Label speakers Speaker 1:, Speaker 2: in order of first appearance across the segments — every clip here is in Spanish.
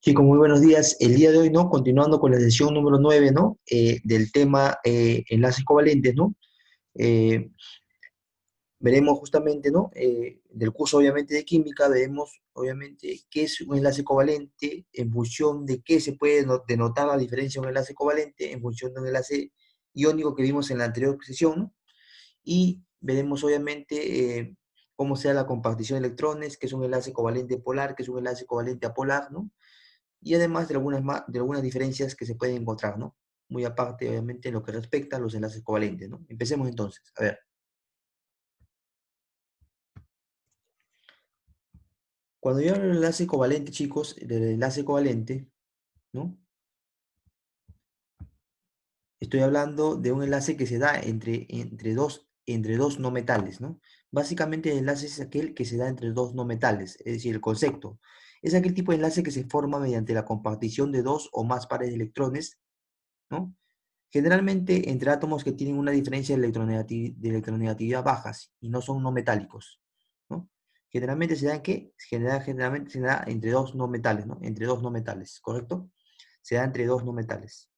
Speaker 1: Chicos, muy buenos días. El día de hoy, ¿no? Continuando con la sesión número 9, ¿no? Del tema enlaces covalentes, ¿no? Eh, Veremos justamente, ¿no? Del curso, obviamente, de química, veremos, obviamente, qué es un enlace covalente, en función de qué se puede denotar la diferencia de un enlace covalente, en función de un enlace iónico que vimos en la anterior sesión, ¿no? Y veremos, obviamente, cómo sea la compartición de electrones, qué es un enlace covalente polar, qué es un enlace covalente apolar, ¿no? Y además de de algunas diferencias que se pueden encontrar, ¿no? Muy aparte, obviamente, en lo que respecta a los enlaces covalentes, ¿no? Empecemos entonces. A ver, cuando yo hablo del enlace covalente, chicos, del enlace covalente, ¿no? Estoy hablando de un enlace que se da entre dos no metales, ¿no? Básicamente el enlace es aquel que se da entre dos no metales, es decir, el concepto. Es aquel tipo de enlace que se forma mediante la compartición de dos o más pares de electrones, ¿no? Generalmente entre átomos que tienen una diferencia de electronegatividad bajas y no son no metálicos, ¿no? Generalmente se da en qué? Generalmente se da entre dos no metales, ¿no? Entre dos no metales, ¿correcto? Se da entre dos no metales.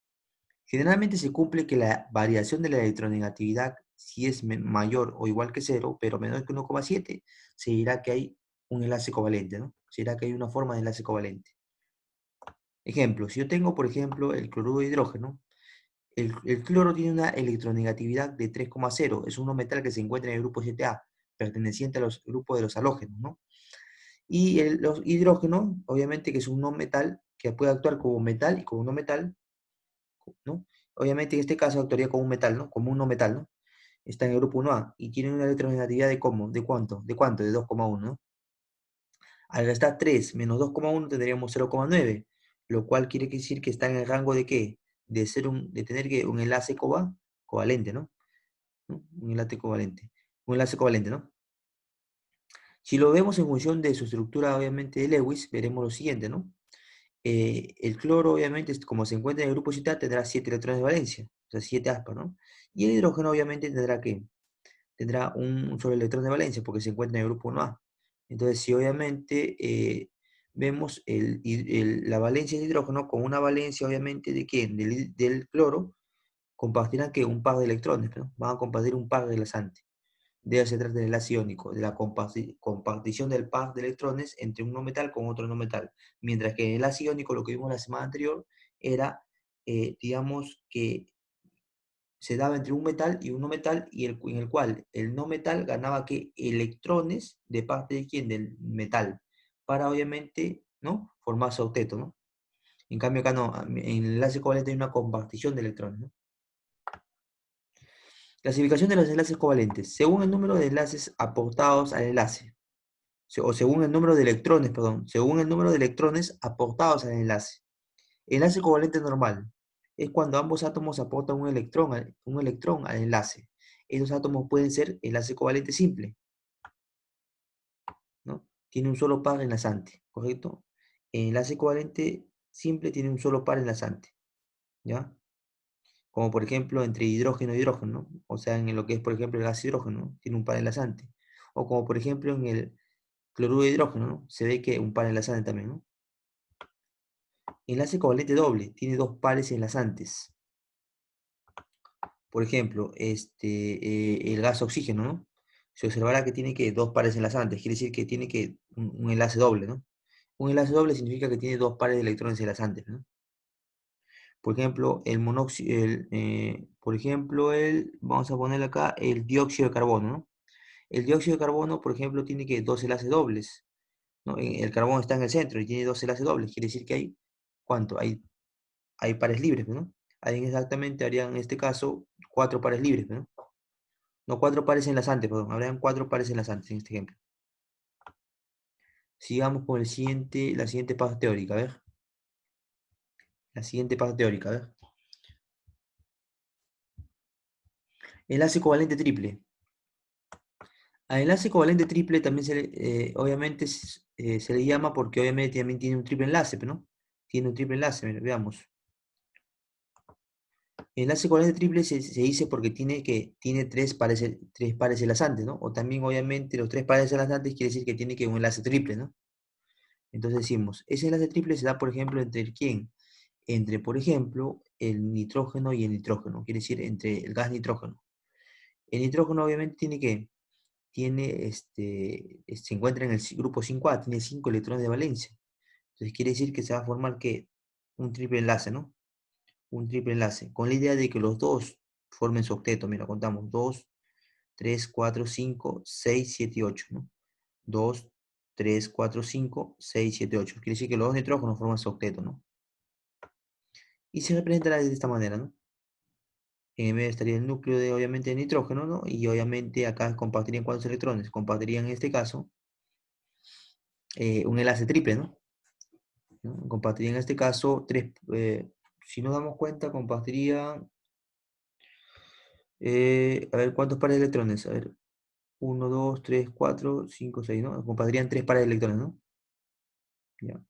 Speaker 1: Generalmente se cumple que la variación de la electronegatividad, si es mayor o igual que cero, pero menor que 1,7, se dirá que hay un enlace covalente, ¿no? Se dirá que hay una forma de enlace covalente. Ejemplo, si yo tengo, por ejemplo, el cloruro de hidrógeno. El cloro tiene una electronegatividad de 3,0. Es un no metal que se encuentra en el grupo 7A, perteneciente a los grupos de los halógenos, ¿no? Y los hidrógenos, obviamente que es un no metal que puede actuar como metal y como no metal, ¿no? Obviamente en este caso actuaría como un metal, ¿no? Como un no metal, ¿no? Está en el grupo 1A y tiene una electronegatividad de ¿cómo? ¿De cuánto? ¿De cuánto? De 2,1, ¿no? Al restar 3 menos 2,1 tendríamos 0,9, lo cual quiere decir que está en el rango de ¿qué? De tener que un enlace covalente, ¿no? ¿No? Un enlace covalente. Un enlace covalente, ¿no? Si lo vemos en función de su estructura, obviamente, de Lewis, veremos lo siguiente, ¿no? El cloro, obviamente, como se encuentra en el grupo citat, tendrá 7 electrones de valencia, o sea, 7 aspas, ¿no? Y el hidrógeno, obviamente, tendrá ¿qué? Tendrá un solo electrón de valencia, porque se encuentra en el grupo 1A. Entonces, si obviamente vemos la valencia del hidrógeno con una valencia, obviamente, ¿de quién? Del cloro, compartirán que un par de electrones, ¿no? Van a compartir un par de enlazantes. De eso se trata del enlace iónico, de la compartición del par de electrones entre un no metal con otro no metal. Mientras que en el enlace iónico, lo que vimos la semana anterior, era, digamos, que se daba entre un metal y un no metal, y en el cual el no metal ganaba que electrones de parte de quién, del metal, para obviamente, ¿no? Formar su octeto, ¿no? En cambio acá no, en el enlace covalente hay una compartición de electrones, ¿no? Clasificación de los enlaces covalentes. Según el número de enlaces aportados al enlace, o según el número de electrones, perdón, según el número de electrones aportados al enlace. Enlace covalente normal es cuando ambos átomos aportan un electrón al enlace. Esos átomos pueden ser enlace covalente simple, ¿no? Tiene un solo par enlazante, ¿correcto? Enlace covalente simple tiene un solo par enlazante, ¿ya? Como por ejemplo entre hidrógeno y hidrógeno, ¿no? O sea, en lo que es, por ejemplo, el gas hidrógeno, ¿no? Tiene un par enlazante. O como por ejemplo en el cloruro de hidrógeno, ¿no? Se ve que un par enlazante también, ¿no? Enlace covalente doble, tiene dos pares enlazantes. Por ejemplo, el gas oxígeno, ¿no? Se observará que tiene que dos pares enlazantes, quiere decir que tiene que un enlace doble, ¿no? Un enlace doble significa que tiene dos pares de electrones enlazantes, ¿no? Por ejemplo, el monóxido, vamos a ponerle acá el dióxido de carbono, ¿no? El dióxido de carbono, por ejemplo, tiene que dos enlaces dobles, ¿no? El carbono está en el centro y tiene dos enlaces dobles, quiere decir que hay, ¿cuánto? Hay pares libres, ¿no? Hay exactamente, habrían en este caso, cuatro pares libres, ¿no? No cuatro pares enlazantes, perdón, habrían cuatro pares enlazantes en este ejemplo. Sigamos con la siguiente parte teórica, a ver. La siguiente parte teórica, a ver. Enlace covalente triple. Al enlace covalente triple también obviamente se le llama porque obviamente también tiene un triple enlace, ¿no? Tiene un triple enlace, veamos. El enlace covalente triple se dice porque tiene tres pares enlazantes, ¿no? O también obviamente los tres pares enlazantes quiere decir que tiene que un enlace triple, ¿no? Entonces decimos, ese enlace triple se da, por ejemplo, ¿entre quién? Entre, por ejemplo, el nitrógeno y el nitrógeno, quiere decir, entre el gas nitrógeno. El nitrógeno obviamente se encuentra en el grupo 5A, tiene 5 electrones de valencia. Entonces quiere decir que se va a formar que un triple enlace, ¿no? Un triple enlace, con la idea de que los dos formen su octeto. Mira, contamos 2, 3, 4, 5, 6, 7 y 8, ¿no? 2, 3, 4, 5, 6, 7, 8. Quiere decir que los dos nitrógenos forman su octeto, ¿no? Y se representará de esta manera, ¿no? En medio estaría el núcleo de, obviamente, de nitrógeno, ¿no? Y obviamente acá compartirían cuántos electrones. Compartirían en este caso un enlace triple, ¿no? ¿No? Compartirían en este caso tres, si nos damos cuenta, compartirían, a ver, ¿cuántos pares de electrones? A ver, uno, 2, 3, 4, 5, 6, ¿no? Compartirían tres pares de electrones, ¿no? Ya,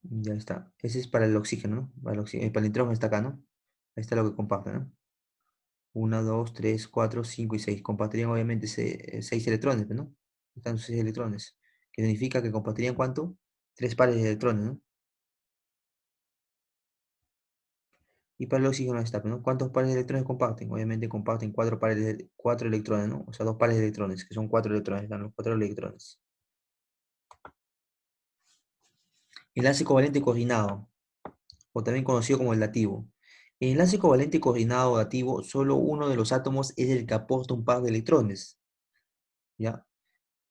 Speaker 1: ya está. Ese es para el oxígeno, ¿no? Para el nitrógeno está acá, ¿no? Ahí está lo que comparten, ¿no? 1, 2, 3, 4, 5 y 6. Compartirían obviamente 6 electrones, ¿no? Están 6 electrones. Que significa que compartirían ¿cuánto? 3 pares de electrones, ¿no? Y para el oxígeno está, ¿no? ¿Cuántos pares de electrones comparten? Obviamente comparten 4 pares de 4 electrones, ¿no? O sea, 2 pares de electrones, que son 4 electrones, están los 4 electrones. Enlace covalente coordinado, o también conocido como el dativo. En el enlace covalente coordinado o dativo, solo uno de los átomos es el que aporta un par de electrones, ¿ya?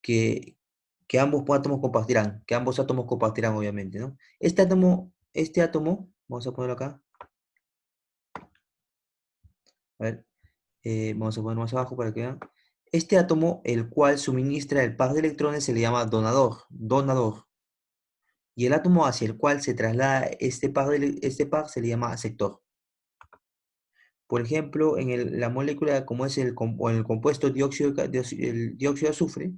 Speaker 1: Que, que ambos átomos compartirán, que ambos átomos compartirán, obviamente, ¿no? Este átomo, vamos a ponerlo acá, a ver, vamos a poner más abajo para que vean. Este átomo, el cual suministra el par de electrones, se le llama donador. Y el átomo hacia el cual se traslada este par se le llama aceptor. Por ejemplo, en la molécula, como es o en el compuesto el dióxido de azufre,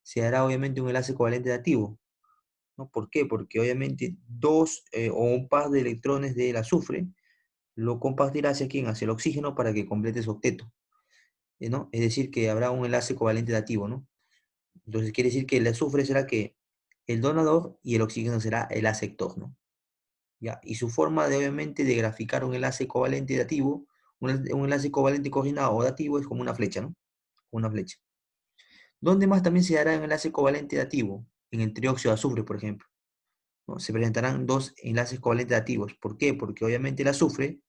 Speaker 1: se hará obviamente un enlace covalente dativo, ¿no? ¿Por qué? Porque obviamente dos o un par de electrones del azufre lo compartirá hacia quién, hacia el oxígeno para que complete su octeto, ¿no? Es decir, que habrá un enlace covalente dativo, ¿no? Entonces quiere decir que el azufre será que el donador y el oxígeno será el aceptor, ¿no? ¿Ya? Y su forma de, obviamente, de graficar un enlace covalente dativo, un enlace covalente coordinado o dativo es como una flecha, ¿no? Una flecha. ¿Dónde más también se dará un enlace covalente dativo? En el trióxido de azufre, por ejemplo, ¿no? Se presentarán dos enlaces covalentes dativos. ¿Por qué? Porque obviamente el azufre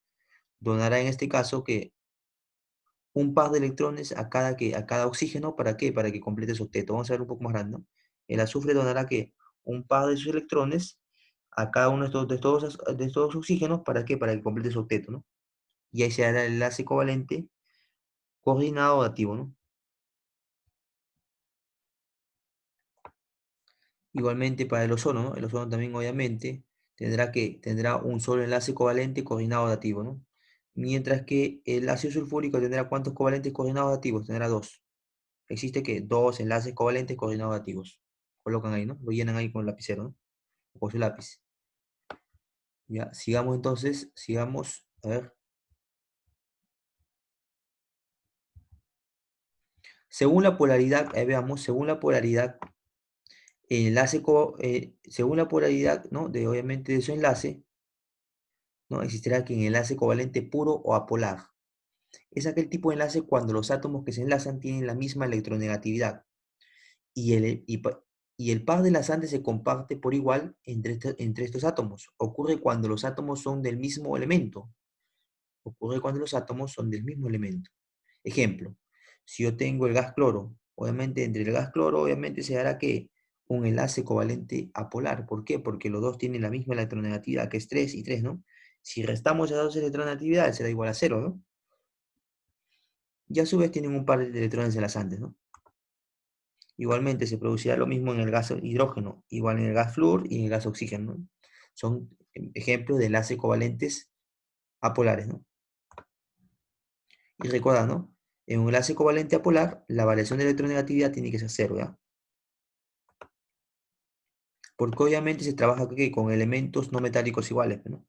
Speaker 1: donará en este caso que un par de electrones a cada oxígeno. ¿Para qué? Para que complete su octeto. Vamos a ver un poco más grande, ¿no? El azufre donará que un par de sus electrones a cada uno de estos oxígenos. ¿Para qué? Para que complete su octeto, ¿no? Y ahí se hará el enlace covalente coordinado dativo, ¿no? Igualmente para el ozono, ¿no? El ozono también obviamente tendrá un solo enlace covalente coordinado dativo, ¿no? Mientras que el ácido sulfúrico tendrá ¿cuántos covalentes coordinados dativos? Tendrá dos. Existe que dos enlaces covalentes coordinados dativos. Colocan ahí, ¿no? Lo llenan ahí con el lapicero, ¿no? O con su lápiz. Ya, sigamos entonces, sigamos, a ver. Según la polaridad, veamos, según la polaridad, ¿no? Obviamente de su enlace, ¿no? Existirá que en enlace covalente puro o apolar. Es aquel tipo de enlace cuando los átomos que se enlazan tienen la misma electronegatividad y el par de enlazantes se comparte por igual entre estos átomos. Ocurre cuando los átomos son del mismo elemento. Ocurre cuando los átomos son del mismo elemento. Ejemplo, si yo tengo el gas cloro, obviamente entre el gas cloro, obviamente se hará que un enlace covalente apolar. ¿Por qué? Porque los dos tienen la misma electronegatividad, que es 3 y 3, ¿no? Si restamos esas dos electronegatividades, será igual a cero, ¿no? Y a su vez tienen un par de electrones enlazantes, ¿no? Igualmente se producirá lo mismo en el gas hidrógeno, igual en el gas flúor y en el gas oxígeno, ¿no? Son ejemplos de enlaces covalentes apolares, ¿no? Y recuerda, ¿no? En un enlace covalente apolar, la variación de electronegatividad tiene que ser cero, ¿ya? Porque obviamente se trabaja aquí con elementos no metálicos iguales, ¿no?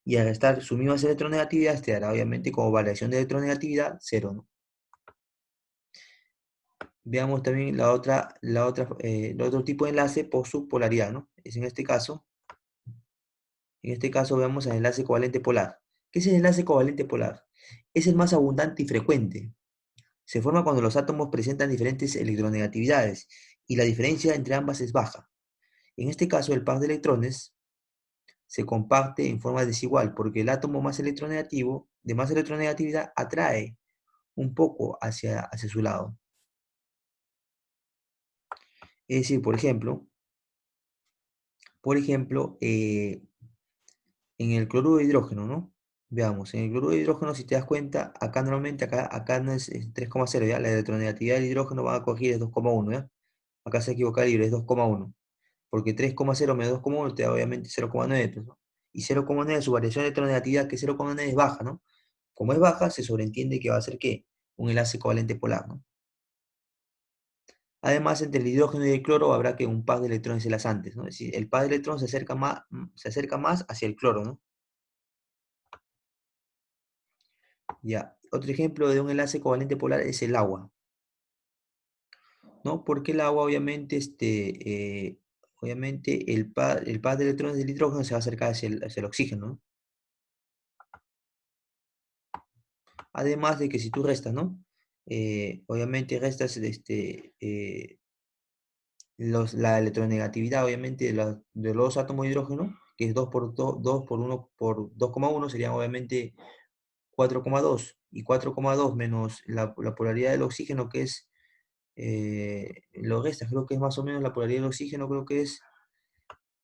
Speaker 1: Y al restar sus mismas electronegatividades te dará obviamente como variación de electronegatividad cero, ¿no? Veamos también el otro tipo de enlace por subpolaridad, ¿no? Es en este caso vemos el enlace covalente polar. ¿Qué es el enlace covalente polar? Es el más abundante y frecuente. Se forma cuando los átomos presentan diferentes electronegatividades y la diferencia entre ambas es baja. En este caso, el par de electrones se comparte en forma desigual porque el átomo más electronegativo, de más electronegatividad, atrae un poco hacia su lado. Es decir, por ejemplo, en el cloruro de hidrógeno, ¿no? Veamos, en el cloruro de hidrógeno, si te das cuenta, acá normalmente, acá no es 3,0, ¿ya? La electronegatividad del hidrógeno va a corregir es 2,1, ¿ya? Acá se equivoca libre, es 2,1. Porque 3,0 menos 2,1 te da obviamente 0,9, pues, ¿no? Y 0,9, su variación de electronegatividad, que 0,9 es baja, ¿no? Como es baja, se sobreentiende que va a ser, ¿qué? Un enlace covalente polar, ¿no? Además, entre el hidrógeno y el cloro habrá que un par de electrones enlazantes, ¿no? Es decir, el par de electrones se acerca más hacia el cloro, ¿no? Ya. Otro ejemplo de un enlace covalente polar es el agua, ¿no? Porque el agua, obviamente, obviamente el par de electrones del hidrógeno se va a acercar hacia el oxígeno, ¿no? Además de que si tú restas, ¿no? Obviamente restas la electronegatividad, obviamente, de los átomos de hidrógeno, que es 2 por 2 por 1 por 2,1 serían obviamente 4,2. Y 4,2 menos la polaridad del oxígeno, que es, lo restas, creo que es más o menos la polaridad del oxígeno, creo que es,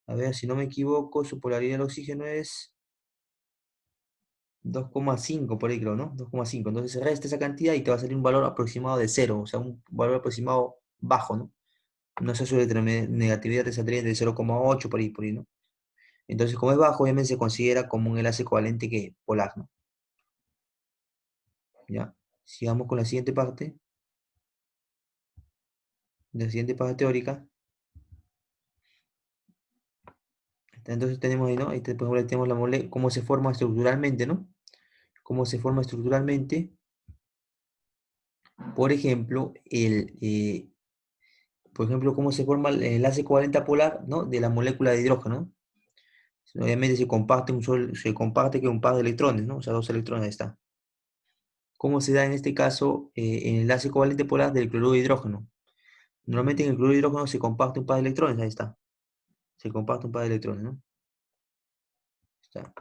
Speaker 1: a ver, si no me equivoco, su polaridad del oxígeno es 2,5 por ahí creo, ¿no? 2,5. Entonces resta esa cantidad y te va a salir un valor aproximado de cero, o sea, un valor aproximado bajo, ¿no? No sé, su negatividad te saldría de 0,8 por ahí, ¿no? Entonces, como es bajo, obviamente se considera como un enlace covalente que polar, ¿no? ¿Ya? Sigamos con la siguiente parte teórica. Entonces tenemos ahí, ¿no? Ahí por ejemplo, tenemos la molécula, cómo se forma estructuralmente, ¿no? Cómo se forma estructuralmente, por ejemplo, cómo se forma el enlace covalente polar, ¿no? De la molécula de hidrógeno, ¿no? Obviamente se comparte que un par de electrones, ¿no? O sea, dos electrones, ahí está. ¿Cómo se da en este caso el enlace covalente polar del cloruro de hidrógeno? Normalmente en el cloruro de hidrógeno se comparte un par de electrones, ahí está. Se comparte un par de electrones, ¿no? Está.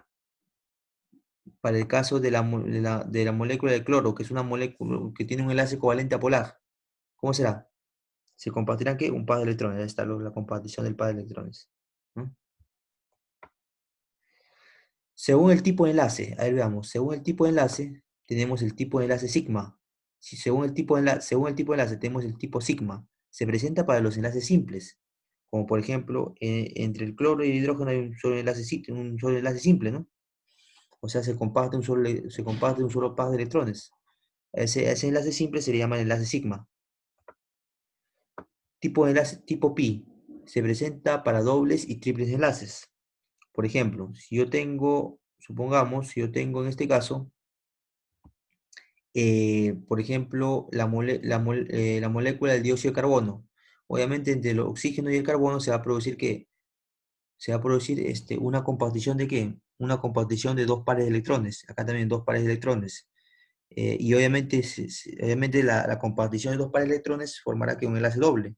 Speaker 1: Para el caso de la molécula de cloro, que es una molécula que tiene un enlace covalente polar, ¿cómo será? Se compartirán ¿qué? Un par de electrones, ahí está la compartición del par de electrones, ¿no? Según el tipo de enlace, a ver, veamos, según el tipo de enlace, tenemos el tipo de enlace sigma. Si según el tipo de enlace tenemos el tipo sigma, se presenta para los enlaces simples, como por ejemplo, entre el cloro y el hidrógeno hay un solo enlace simple, ¿no? O sea, se comparte un solo par de electrones. Ese enlace simple se le llama el enlace sigma. Tipo de enlace tipo pi se presenta para dobles y triples enlaces. Por ejemplo, si yo tengo en este caso, por ejemplo, la molécula del dióxido de carbono. Obviamente, entre el oxígeno y el carbono se va a producir ¿qué? Se va a producir una compartición de ¿qué? Una compartición de dos pares de electrones. Acá también dos pares de electrones. Y obviamente, obviamente la compartición de dos pares de electrones formará que un enlace doble.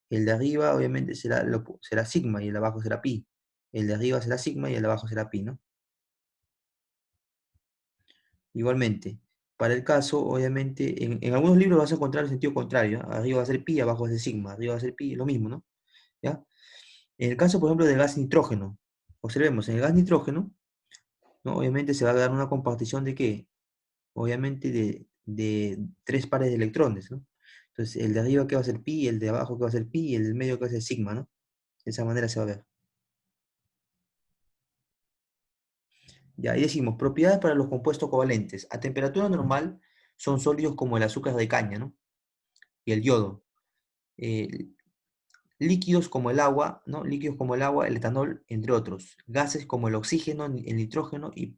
Speaker 1: El de arriba, obviamente, será sigma y el de abajo será pi. El de arriba será sigma y el de abajo será pi, ¿no? Igualmente, para el caso, obviamente, en algunos libros vas a encontrar el sentido contrario, ¿ya? Arriba va a ser pi, abajo va a ser sigma, arriba va a ser pi, lo mismo, ¿no? ¿Ya? En el caso, por ejemplo, del gas nitrógeno, observemos, en el gas nitrógeno, ¿no? Obviamente se va a dar una compartición de ¿qué? Obviamente de tres pares de electrones, ¿no? Entonces, el de arriba que va a ser pi, el de abajo que va a ser pi, y el del medio que va a ser sigma, ¿no? De esa manera se va a ver. Ya, y decimos, propiedades para los compuestos covalentes. A temperatura normal son sólidos como el azúcar de caña, ¿no? Y el yodo. Eh, líquidos como el agua, ¿no? Líquidos como el agua, el etanol, entre otros. Gases como el oxígeno, el nitrógeno y,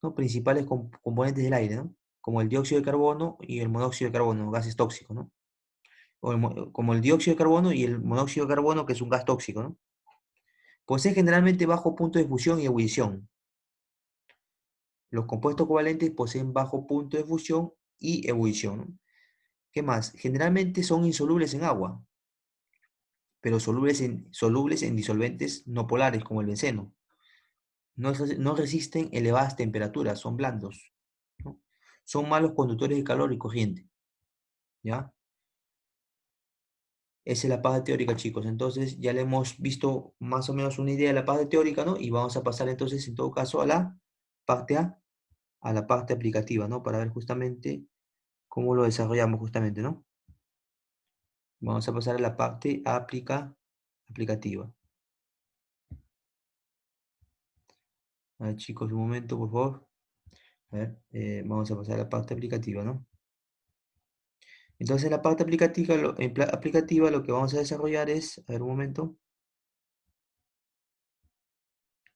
Speaker 1: ¿no? Principales componentes del aire, ¿no? Como el dióxido de carbono y el monóxido de carbono, gases tóxicos, ¿no? como el dióxido de carbono y el monóxido de carbono, que es un gas tóxico, ¿no? Posee generalmente bajo punto de fusión y ebullición. Los compuestos covalentes poseen bajo punto de fusión y ebullición, ¿no? ¿Qué más? Generalmente son insolubles en agua, pero solubles en disolventes no polares, como el benceno. No resisten elevadas temperaturas, son blandos, ¿no? Son malos conductores de calor y corriente, ¿ya? Esa es la parte teórica, chicos. Entonces ya le hemos visto más o menos una idea de la parte teórica, ¿no? Y vamos a pasar entonces, en todo caso, a la parte a la parte aplicativa, ¿no? Para ver justamente cómo lo desarrollamos justamente, ¿no? Vamos a pasar a la parte aplicativa. A ver, chicos, un momento, por favor. A ver, vamos a pasar a la parte aplicativa, ¿no? Entonces, en la parte aplicativa lo que vamos a desarrollar es, a ver, un momento.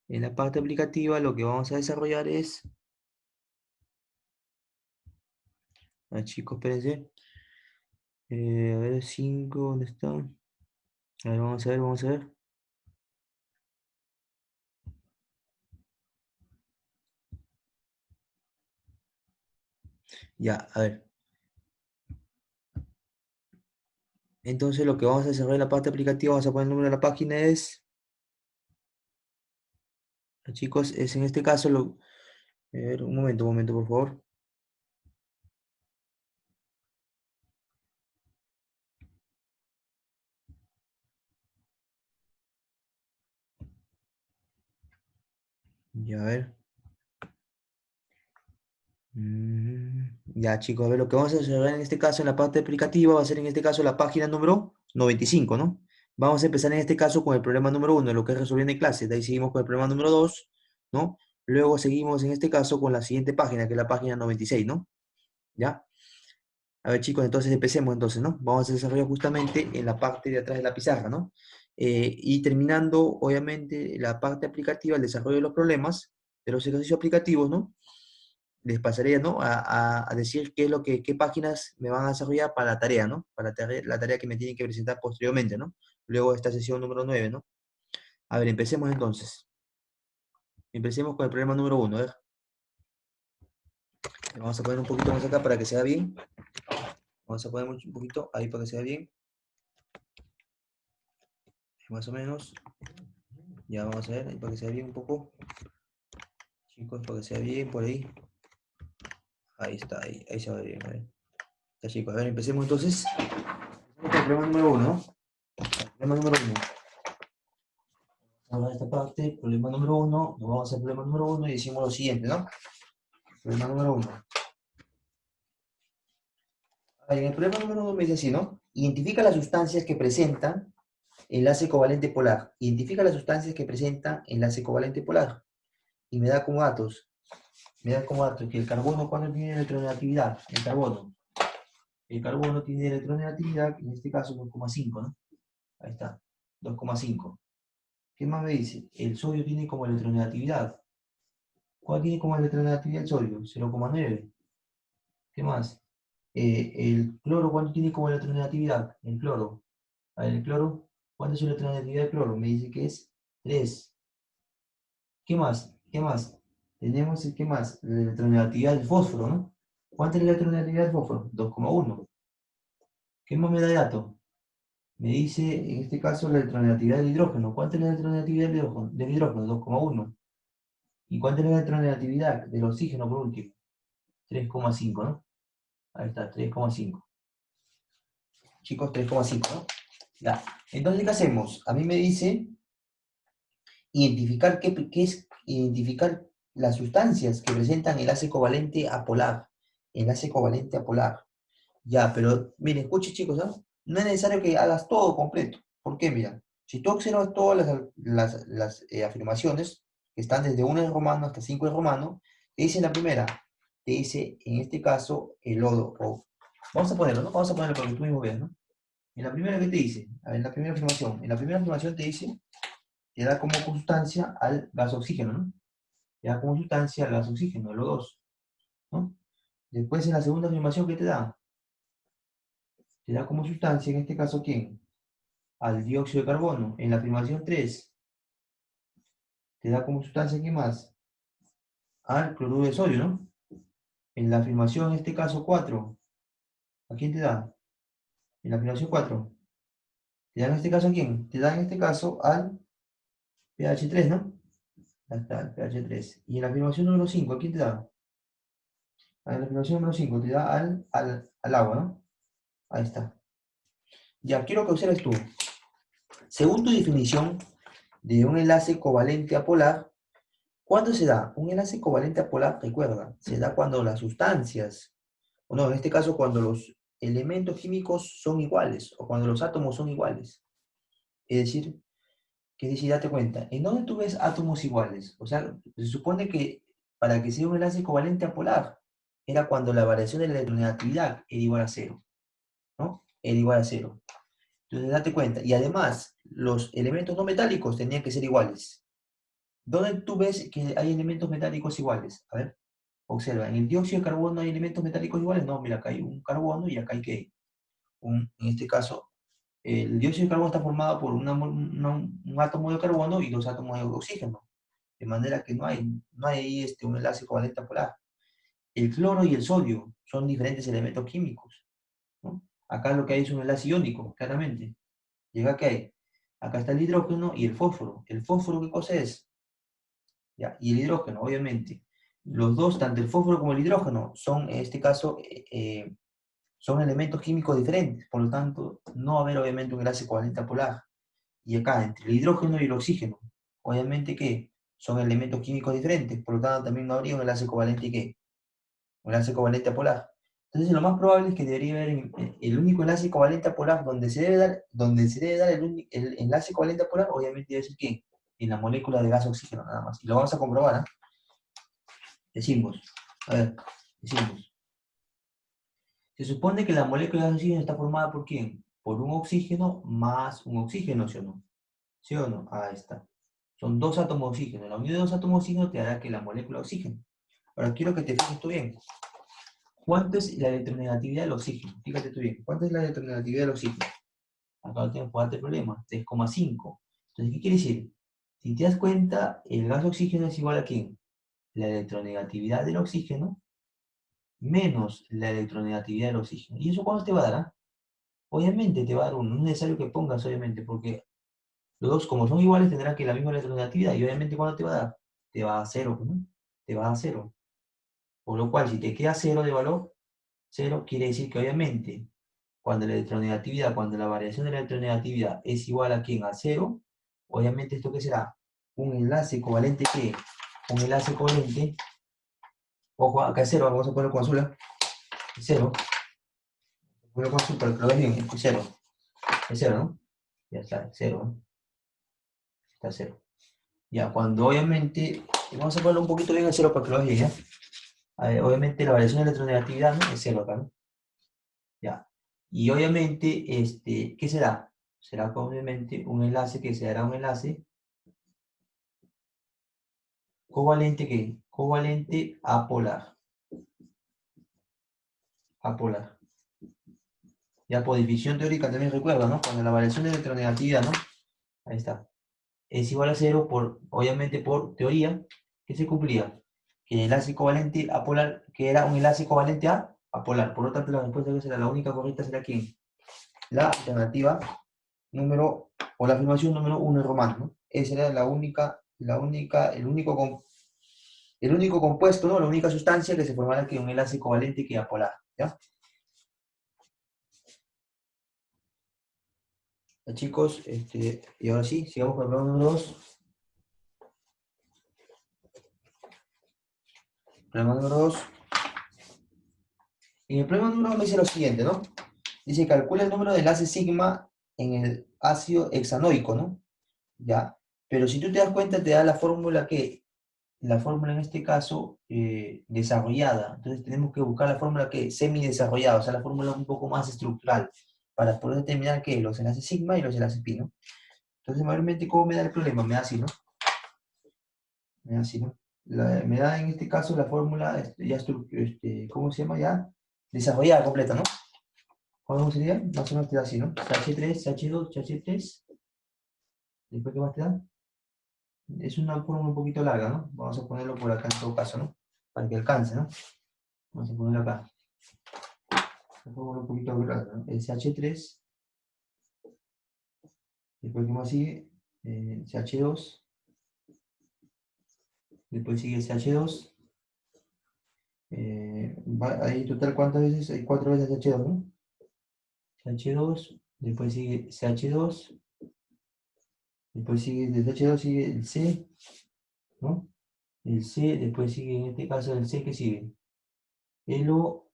Speaker 1: En la parte aplicativa lo que vamos a desarrollar es, a ver, chicos, espérense. A ver, 5, ¿dónde está? A ver, vamos a ver, vamos a ver. Ya, a ver. Entonces, lo que vamos a desarrollar en la parte aplicativa, vamos a poner el número de la página es, chicos, es en este caso, a ver, un momento, por favor. Ya, a ver. Ya, chicos, a ver, lo que vamos a hacer en este caso, en la parte aplicativa, va a ser en este caso la página número 95, ¿no? Vamos a empezar en este caso con el problema número 1, lo que es resolviendo en clase. De ahí seguimos con el problema número 2, ¿no? Luego seguimos en este caso con la siguiente página, que es la página 96, ¿no? ¿Ya? A ver, chicos, entonces empecemos entonces, ¿no? Vamos a desarrollar justamente en la parte de atrás de la pizarra, ¿no? Y terminando, obviamente, la parte aplicativa, el desarrollo de los problemas, de los ejercicios aplicativos, ¿no? Les pasaré, ¿no? A decir qué es qué páginas me van a desarrollar para la tarea, ¿no? Para la tarea que me tienen que presentar posteriormente, ¿no? Luego de esta sesión número 9, ¿no? A ver, empecemos entonces. Empecemos con el problema número 1, a ver. Vamos a poner un poquito más acá para que sea bien. Vamos a poner un poquito ahí para que sea bien. Más o menos. Ya vamos a ver, ahí para que sea bien un poco. Chicos, para que sea bien por ahí. Ahí está, ahí se va bien, a ver. Ya, chicos, a ver, empecemos entonces. Con el problema número 1, ¿no? El problema número 1. Vamos a esta parte, problema número 1, nos vamos al problema número 1 y decimos lo siguiente, ¿no? Problema número 1. En el problema número 1 me dice así, ¿no? Identifica las sustancias que presentan enlace covalente polar. Identifica las sustancias que presentan enlace covalente polar. Y me da como datos que el carbono, ¿cuándo tiene electronegatividad? El carbono tiene electronegatividad, en este caso 2,5, ¿no? Ahí está, 2,5. ¿Qué más me dice? El sodio tiene como electronegatividad. ¿Cuál tiene como electronegatividad el sodio? 0,9. ¿Qué más? El cloro, ¿cuánto tiene como electronegatividad? El cloro. A ver, el cloro, ¿cuánto es la electronegatividad del cloro? Me dice que es 3. ¿Qué más? ¿Qué más? Tenemos, ¿qué más? La electronegatividad del fósforo, ¿no? ¿Cuánta es la electronegatividad del fósforo? 2,1. ¿Qué más me da de dato? Me dice, en este caso, la electronegatividad del hidrógeno. ¿Cuánta es la electronegatividad del hidrógeno? 2,1. ¿Y cuánta es la electronegatividad del oxígeno, por último? 3,5, ¿no? Ahí está, 3,5. Chicos, 3,5, ¿no? Ya. Entonces, ¿qué hacemos? A mí me dice identificar qué es identificar las sustancias que presentan enlace covalente apolar. Enlace covalente apolar. Ya, pero miren, escuchen chicos, ¿no? No es necesario que hagas todo completo. ¿Por qué? Mira, si tú observas todas las afirmaciones, que están desde 1 en romano hasta 5 en romano, te dice la primera, te dice en este caso el lodo. Vamos a ponerlo, ¿no? Vamos a ponerlo para que tú mismo veas, ¿no? En la primera, ¿qué te dice? A ver, en la primera afirmación. En la primera afirmación te dice, te da como sustancia al gas oxígeno, ¿no? Te da como sustancia al gas oxígeno, el O2, ¿no? Después en la segunda afirmación, ¿qué te da? te da como sustancia, en este caso, ¿quién? Al dióxido de carbono. En la afirmación 3 te da como sustancia, ¿qué más? Al cloruro de sodio, ¿no? En la afirmación, en este caso, 4, ¿a quién te da? En la afirmación 4, ¿te da en este caso a quién? Te da en este caso al pH 3, ¿no? Ahí está, el pH 3. Y en la afirmación número 5, ¿a quién te da? En la afirmación número 5 te da al agua, ¿no? Ahí está. Ya, quiero que observes tú. Según tu definición de un enlace covalente apolar, ¿cuándo se da? Un enlace covalente apolar, recuerda, se da cuando las sustancias, o no, en este caso cuando los elementos químicos son iguales, o cuando los átomos son iguales. Es decir, date cuenta, ¿en dónde tú ves átomos iguales? O sea, se supone que para que sea un enlace covalente apolar, era cuando la variación de la electronegatividad era igual a cero, ¿no? Era igual a cero. Entonces, date cuenta. Y además, los elementos no metálicos tenían que ser iguales. ¿Dónde tú ves que hay elementos metálicos iguales? A ver, observa, ¿en el dióxido de carbono hay elementos metálicos iguales? No, mira, acá hay un carbono y acá hay que, en este caso, el dióxido de carbono está formado por un átomo de carbono y dos átomos de oxígeno. De manera que no hay un enlace covalente polar. El cloro y el sodio son diferentes elementos químicos, ¿no? Acá lo que hay es un enlace iónico, claramente. Llega que hay. Acá está el hidrógeno y el fósforo. ¿El fósforo qué cosa es? ¿Ya? Y el hidrógeno, obviamente. Los dos, tanto el fósforo como el hidrógeno, son, en este caso, son elementos químicos diferentes. Por lo tanto, no va a haber, obviamente, un enlace covalente polar. Y acá, entre el hidrógeno y el oxígeno, obviamente que son elementos químicos diferentes. Por lo tanto, también no habría un enlace covalente que un enlace covalente apolar. Entonces, lo más probable es que debería haber el único enlace covalente apolar donde se debe dar el enlace covalente apolar, obviamente debe ser ¿quién? En la molécula de gas oxígeno, nada más. Y lo vamos a comprobar, ¿eh? Decimos, a ver, decimos. Se supone que la molécula de gas oxígeno está formada por ¿quién? Por un oxígeno más un oxígeno, ¿sí o no? ¿Sí o no? Ahí está. Son dos átomos de oxígeno. La unión de dos átomos de oxígeno te hará que la molécula de oxígeno. Ahora quiero que te fijes tú bien. ¿Cuánto es la electronegatividad del oxígeno? Fíjate tú bien. ¿Cuánto es la electronegatividad del oxígeno? Acá no tengo que darte problema. 3,5. Entonces, ¿qué quiere decir? Si te das cuenta, el gas oxígeno es igual a ¿quién? La electronegatividad del oxígeno menos la electronegatividad del oxígeno. ¿Y eso cuánto te va a dar? Obviamente te va a dar uno. No es necesario que pongas, obviamente, porque los dos, como son iguales, tendrán que la misma electronegatividad. Y obviamente, ¿cuánto te va a dar? Te va a cero, ¿no? Te va a cero. Por lo cual, si te queda cero de valor, cero quiere decir que obviamente cuando la variación de la electronegatividad es igual a ¿quién? A cero, obviamente esto ¿qué será? Un enlace covalente ¿qué? Un enlace covalente, ojo, acá es cero, vamos a ponerlo con azul, ¿eh? Es cero, ponerlo con azul para que lo veas bien, es cero, ¿no? Ya está, cero, ¿no? Está cero. Ya, cuando obviamente, vamos a ponerlo un poquito bien a cero para que lo veas bien, ¿ya? A ver, obviamente la variación de electronegatividad, ¿no? Es cero acá, ¿no? Ya. Y obviamente, ¿qué será? Será obviamente un enlace que será un enlace covalente ¿qué? Covalente apolar. Apolar. Ya por definición teórica también recuerda, ¿no? Cuando la variación de electronegatividad, ¿no? Ahí está. Es igual a cero obviamente por teoría, que se cumplía. Que el enlace covalente apolar, que era un enlace covalente a apolar. Por lo tanto, la respuesta que será la única correcta será ¿quién? La alternativa número, o la afirmación número 1 en romano, ¿no? Esa era el único compuesto, ¿no? La única sustancia que se formará que un enlace covalente que apolar, ¿ya? Ya, chicos, y ahora sí, sigamos con el problema número 2. Problema número 2. En el problema número 2 me dice lo siguiente, ¿no? Dice, calcula el número de enlaces sigma en el ácido hexanoico, ¿no? Ya. Pero si tú te das cuenta, te da la fórmula en este caso, desarrollada. Entonces tenemos que buscar la fórmula que semi-desarrollada, o sea, la fórmula un poco más estructural, para poder determinar que los enlaces sigma y los enlaces pi, ¿no? Entonces, mayormente, ¿cómo me da el problema? Me da así, ¿no? Me da así, ¿no? Me da en este caso la fórmula, ¿cómo se llama ya? Desarrollada completa, ¿no? ¿Cómo sería? Más o menos te da así, ¿no? CH3, CH2, CH3. Después, ¿qué más te da? Es una forma un poquito larga, ¿no? Vamos a ponerlo por acá en todo caso, ¿no? Para que alcance, ¿no? Vamos a ponerlo acá. Una forma un poquito larga, ¿no? El CH3. Después, ¿qué más sigue? CH2. Después sigue CH2. Ahí total, ¿cuántas veces? Hay 4 veces CH2, ¿no? CH2. Después sigue CH2. Después sigue, de CH2 sigue el C, ¿no? El C, después sigue, en este caso, el C que sigue. El O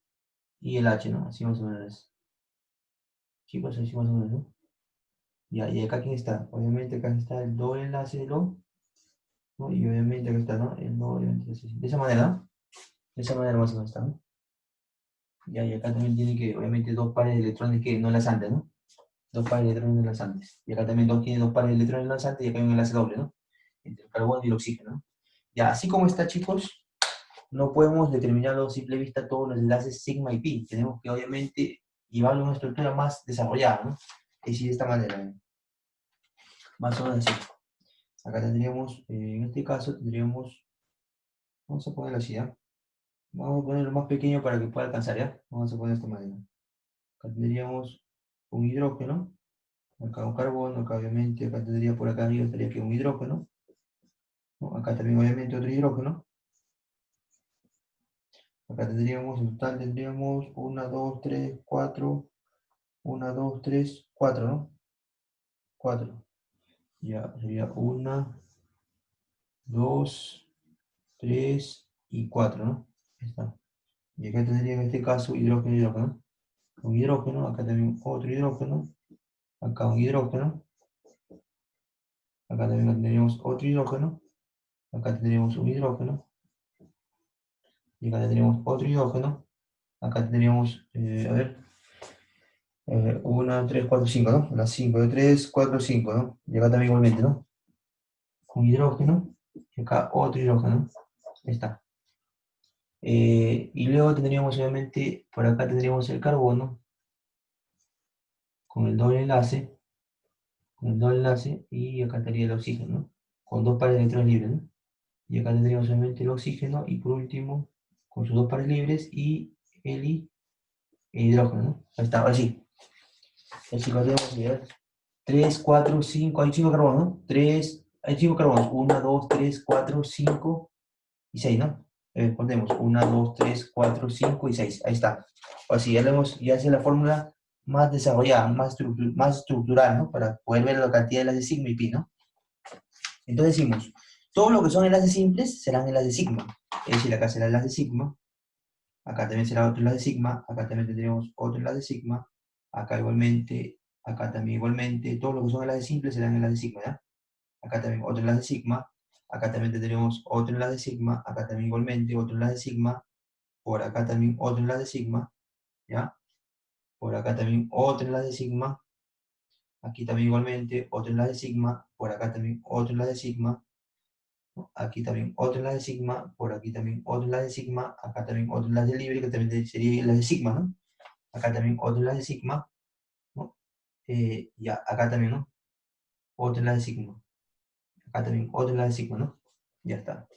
Speaker 1: y el H, ¿no? Así más o menos. Chicos, así más o menos, ¿no? Ya, y acá, ¿quién está? Obviamente acá está el doble enlace del O, ¿no? Y obviamente acá está, ¿no? El doble enlace. De esa manera, ¿no? De esa manera más o menos está, ¿no? Ya, y acá también tiene que, obviamente, dos pares de electrones que no enlazantes, ¿no? Dos pares de electrones no enlazantes. Y acá también tiene dos pares de electrones enlazantes y acá hay un enlace doble, ¿no? Entre el carbono y el oxígeno, ¿no? Ya, así como está, chicos, no podemos determinarlo a simple vista todos los enlaces sigma y pi. Tenemos que, obviamente, llevarlo a una estructura más desarrollada, ¿no? Es decir, de esta manera, ¿no? Más o menos así. Acá tendríamos, en este caso, tendríamos, vamos a ponerlo así, ¿ya? Vamos a ponerlo más pequeño para que pueda alcanzar, ¿ya? Vamos a poner de esta manera. Acá tendríamos un hidrógeno, acá un carbono, acá obviamente, acá tendría por acá arriba estaría que un hidrógeno, ¿no? Acá también obviamente otro hidrógeno. Acá tendríamos, en total tendríamos 1, 2, 3, 4, 1, 2, 3, 4, ¿no? 4. Ya sería 1, 2, 3 y 4, ¿no? Ahí está. Y acá tendría en este caso hidrógeno, hidrógeno. Un hidrógeno, acá también otro hidrógeno, acá un hidrógeno, acá también tendríamos otro hidrógeno, acá tendríamos un hidrógeno, y acá tendríamos otro hidrógeno, acá tendríamos, a ver, 1, 3, 4, 5, ¿no? Las 5, de 3, 4, 5, ¿no? Y acá también igualmente, ¿no? Un hidrógeno, y acá otro hidrógeno, ahí está. Y luego tendríamos obviamente, por acá tendríamos el carbono, con el doble enlace, y acá estaría el oxígeno, ¿no? Con dos pares de electrones libres, ¿no? Y acá tendríamos obviamente el oxígeno, y por último, con sus dos pares libres, y el hidrógeno, ¿no? Ahí está, ahora sí. Así lo tenemos, ¿ya? 3, 4, 5, hay 5 carbonos, ¿no? 3, hay 5 carbonos, 1, 2, 3, 4, 5 y 6, ¿no? Contemos, 1, 2, 3, 4, 5 y 6, ahí está. Así ya, ya es la fórmula más desarrollada, más estructural, ¿no? Para poder ver la cantidad de enlaces sigma y pi, ¿no? Entonces decimos, todo lo que son enlaces simples serán enlaces sigma. Es decir, acá será enlace sigma, acá también será otro enlace sigma, acá también tendremos otro enlace sigma, acá igualmente, acá también igualmente, todo lo que son enlaces simples serán enlaces sigma, ¿ya? Acá también otro enlace sigma, acá también tendremos otro enlace sigma, acá también igualmente otro enlace sigma, por acá también otro enlace sigma, ¿ya? Por acá también otro enlace sigma, aquí también igualmente otro enlace sigma, por acá también otro enlace sigma, ¿no? Aquí también otro enlace sigma, por aquí también otro enlace sigma, acá también otro enlace libre que también sería el enlace sigma, ¿no? Acá también otro enlace sigma, ¿no? Ya, acá también, ¿no? Otro enlace sigma, acá también otro enlace sigma, ¿no? Ya está.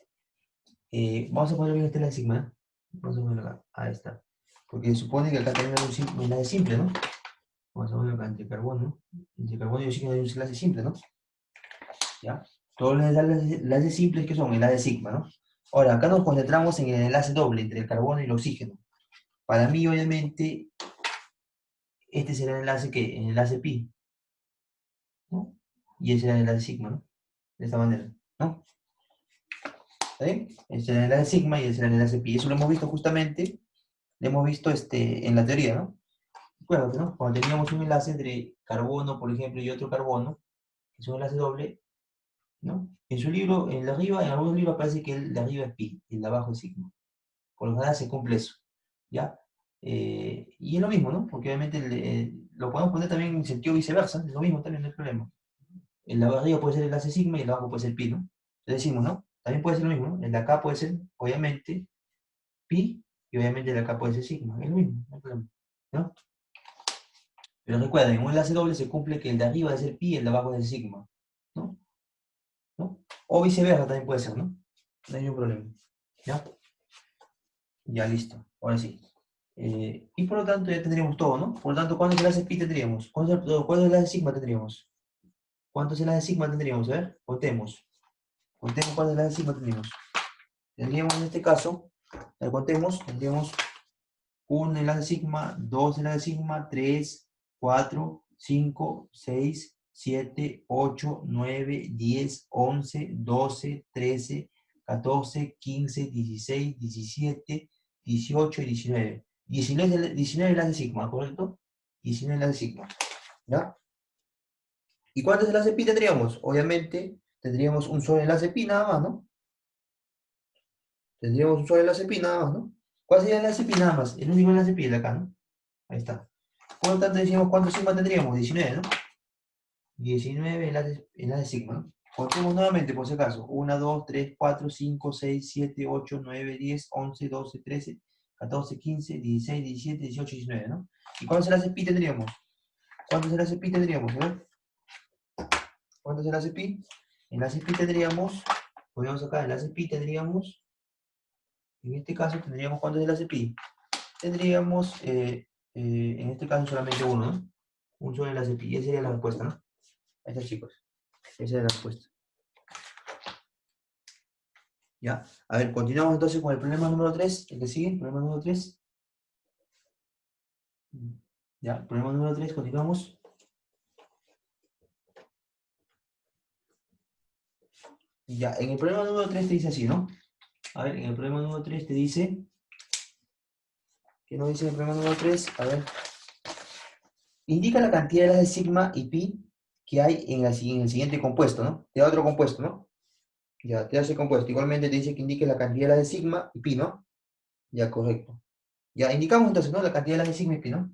Speaker 1: Vamos a poner bien este enlace sigma, ¿eh? Vamos a ponerlo acá, ahí está. Porque supone que acá también hay un enlace simple, ¿no? Vamos a ponerlo acá entre carbono y oxígeno hay un enlace simple, ¿no? ¿Ya? Todos los enlaces simples que son enlace sigma, ¿no? Ahora, acá nos concentramos en el enlace doble entre el carbono y el oxígeno. Para mí, obviamente, este será el enlace que, el enlace pi, ¿no? Y ese será el enlace sigma, ¿no? De esta manera, ¿no? ¿Está bien? Este será el enlace sigma y ese será el enlace pi. Eso lo hemos visto justamente, lo hemos visto en la teoría, ¿no? Acuérdate, ¿no? Cuando teníamos un enlace entre carbono, por ejemplo, y otro carbono, que es un enlace doble, ¿no? En su libro, en el de arriba, en algunos libros parece que el de arriba es pi y el de abajo es sigma. Por lo general se cumple eso, ¿ya? Y es lo mismo, ¿no? Porque obviamente lo podemos poner también en sentido viceversa, es lo mismo también, no hay problema. El de arriba puede ser el enlace sigma y el de abajo puede ser pi, ¿no? Entonces decimos, ¿no? También puede ser lo mismo, ¿no? El de acá puede ser, obviamente, pi y obviamente el de acá puede ser sigma, es lo mismo, no hay problema, ¿no? Pero recuerden, en un enlace doble se cumple que el de arriba es el pi y el de abajo es el sigma, ¿no? ¿No? O viceversa también puede ser, ¿no? No hay ningún problema. ¿Ya? Ya, listo. Ahora sí. Y por lo tanto ya tendríamos todo, ¿no? Por lo tanto, ¿cuántos enlaces pi tendríamos? ¿Cuántos enlaces sigma tendríamos? ¿Cuántos enlaces sigma tendríamos? A ver, contemos. Contemos cuántos enlaces sigma tendríamos. Tendríamos en este caso, contemos, tendríamos un enlace sigma, dos enlaces sigma, 3, 4, 5, 6, 7, 8, 9, 10, 11, 12, 13, 14, 15, 16, 17, 18 y 19. 19 enlaces sigma, ¿correcto? 19 enlaces sigma, ¿ya? ¿Y cuántos enlaces pi tendríamos? Obviamente tendríamos un solo enlace pi nada más, ¿no? Tendríamos un solo enlace pi nada más, ¿no? ¿Cuál sería el enlace pi nada más? El único enlace pi es de acá, ¿no? Ahí está. Por lo tanto, decimos cuántos sigma tendríamos, 19, ¿no? 19 enlaces sigma, ¿no? Contemos nuevamente, por si acaso. 1, 2, 3, 4, 5, 6, 7, 8, 9, 10, 11, 12, 13, 14, 15, 16, 17, 18, 19, ¿no? ¿Y cuántos enlaces pi tendríamos? ¿Cuántos enlaces pi tendríamos? A ver. ¿Cuántos enlaces pi? Enlaces pi tendríamos, podríamos sacar enlaces pi tendríamos, en este caso tendríamos ¿cuántos enlaces pi? Tendríamos, en este caso solamente uno, ¿no? Un solo enlace pi, esa sería la respuesta, ¿no? Ahí está, chicos. Esa es la respuesta. ¿Ya? A ver, continuamos entonces con el problema número 3, el que sigue, problema número 3. ¿Ya? Problema número 3, continuamos. Ya, en el problema número 3 te dice así, ¿no? A ver, en el problema número 3 te dice, ¿qué nos dice en el problema número 3? A ver, indica la cantidad de las de sigma y pi que hay en el siguiente compuesto, ¿no? Te da otro compuesto, ¿no? Ya, te hace compuesto. Igualmente te dice que indique la cantidad de las de sigma y pi, ¿no? Ya, correcto. Ya, indicamos entonces, ¿no? La cantidad de las de sigma y pi, ¿no?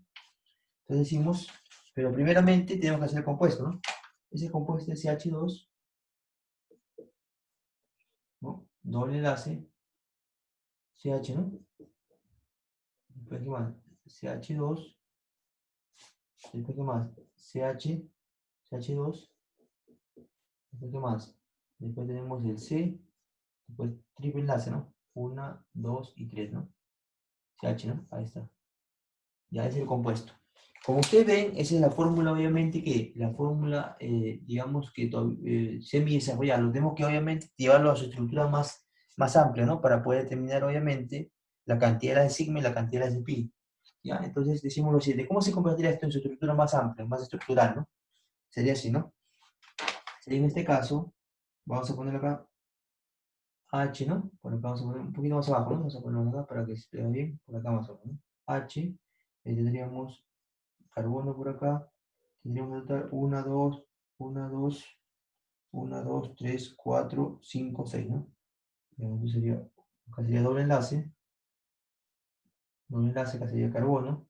Speaker 1: Entonces decimos, pero primeramente tenemos que hacer el compuesto, ¿no? Ese compuesto es CH2, ¿no? Doble enlace, CH, ¿no? Después, ¿qué más? CH2, después, ¿qué más? CH, CH2, después, ¿qué más? Después tenemos el C, después triple enlace, ¿no? 1, 2 y 3, ¿no? CH, ¿no? Ahí está. Ya es el compuesto. Como ustedes ven, esa es la fórmula, obviamente, que la fórmula, digamos, que semi-desarrollada. Lo tenemos que, obviamente, llevarlo a su estructura más amplia, ¿no? Para poder determinar, obviamente, la cantidad de sigma y la cantidad de pi. ¿Ya? Entonces, decimos lo siguiente. ¿Cómo se convertiría esto en su estructura más amplia, más estructural, ¿no? Sería así, ¿no? Sería en este caso, vamos a poner acá H, ¿no? Por acá vamos a poner un poquito más abajo, ¿no? Vamos a ponerlo acá para que se vea bien. Por acá más abajo, ¿no? H, tendríamos carbono por acá, tendríamos que notar 1, 2, 1, 2, 1, 2, 3, 4, 5, 6, ¿no? Entonces sería, acá sería doble enlace, acá sería carbono,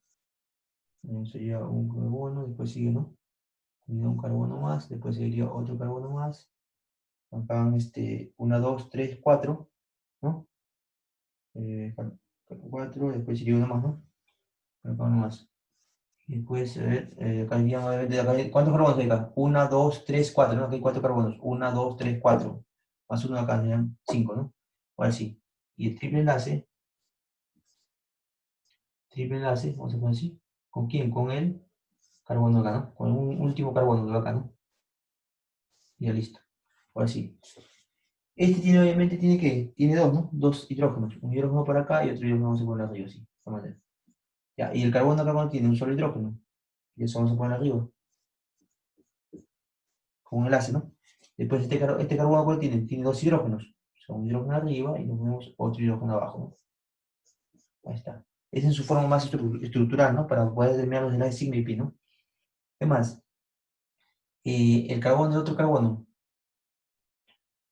Speaker 1: sería un carbono, después sigue, ¿no? Sería un carbono más, después seguiría otro carbono más, acá van 1, 2, 3, 4, ¿no? 4, después sería uno más, ¿no? Acá uno más. Y después, a ver, acá iríamos, ¿cuántos carbonos hay acá? 1, 2, 3, 4, ¿no? Aquí hay 4 carbonos. 1, 2, 3, 4. Más uno acá, serían 5, ¿no? Ahora sí. Y el triple enlace, vamos a poner así. ¿Con quién? Con el carbono acá, ¿no? Con un último carbono de acá, ¿no? Ya listo. Ahora sí. Este tiene, obviamente, tiene dos, ¿no? Dos hidrógenos. Un hidrógeno por acá y otro hidrógeno vamos a poner arriba, así. De esta manera. Ya, y el carbono acá tiene un solo hidrógeno. Y eso vamos a poner arriba. Con un enlace, ¿no? Después este carbono cuál tiene dos hidrógenos. O sea, un hidrógeno arriba y nos ponemos otro hidrógeno abajo, ¿no? Ahí está. Esa es su forma más estructural, ¿no? Para poder determinar los enlaces sigma y pi, ¿no? ¿Qué más? El carbono de otro carbono.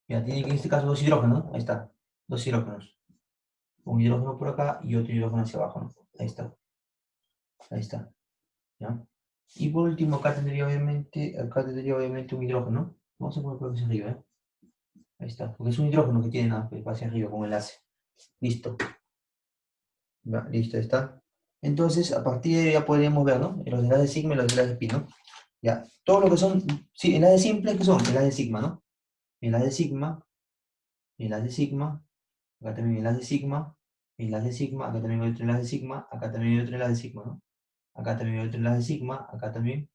Speaker 1: Ya tiene que en este caso dos hidrógenos, ¿no? Ahí está. Dos hidrógenos. Un hidrógeno por acá y otro hidrógeno hacia abajo, ¿no? Ahí está. Ahí está. ¿Ya? Y por último, acá tendría obviamente un hidrógeno, ¿no? Vamos a poner por hacia arriba, ¿eh? Ahí está. Porque es un hidrógeno que tiene nada, que va hacia arriba con enlace. Listo. Ya, listo, está. Entonces, a partir de ahí ya podríamos ver, ¿no? Los enlaces sigma y los enlaces pi, ¿no? Ya, todo lo que son, sí, enlaces simples, ¿qué son? Enlaces sigma, ¿no? Enlace sigma, enlace sigma, acá también enlace sigma, acá también hay otro enlace sigma, acá también hay otro enlace sigma, ¿no? Acá también hay otro enlace sigma, acá también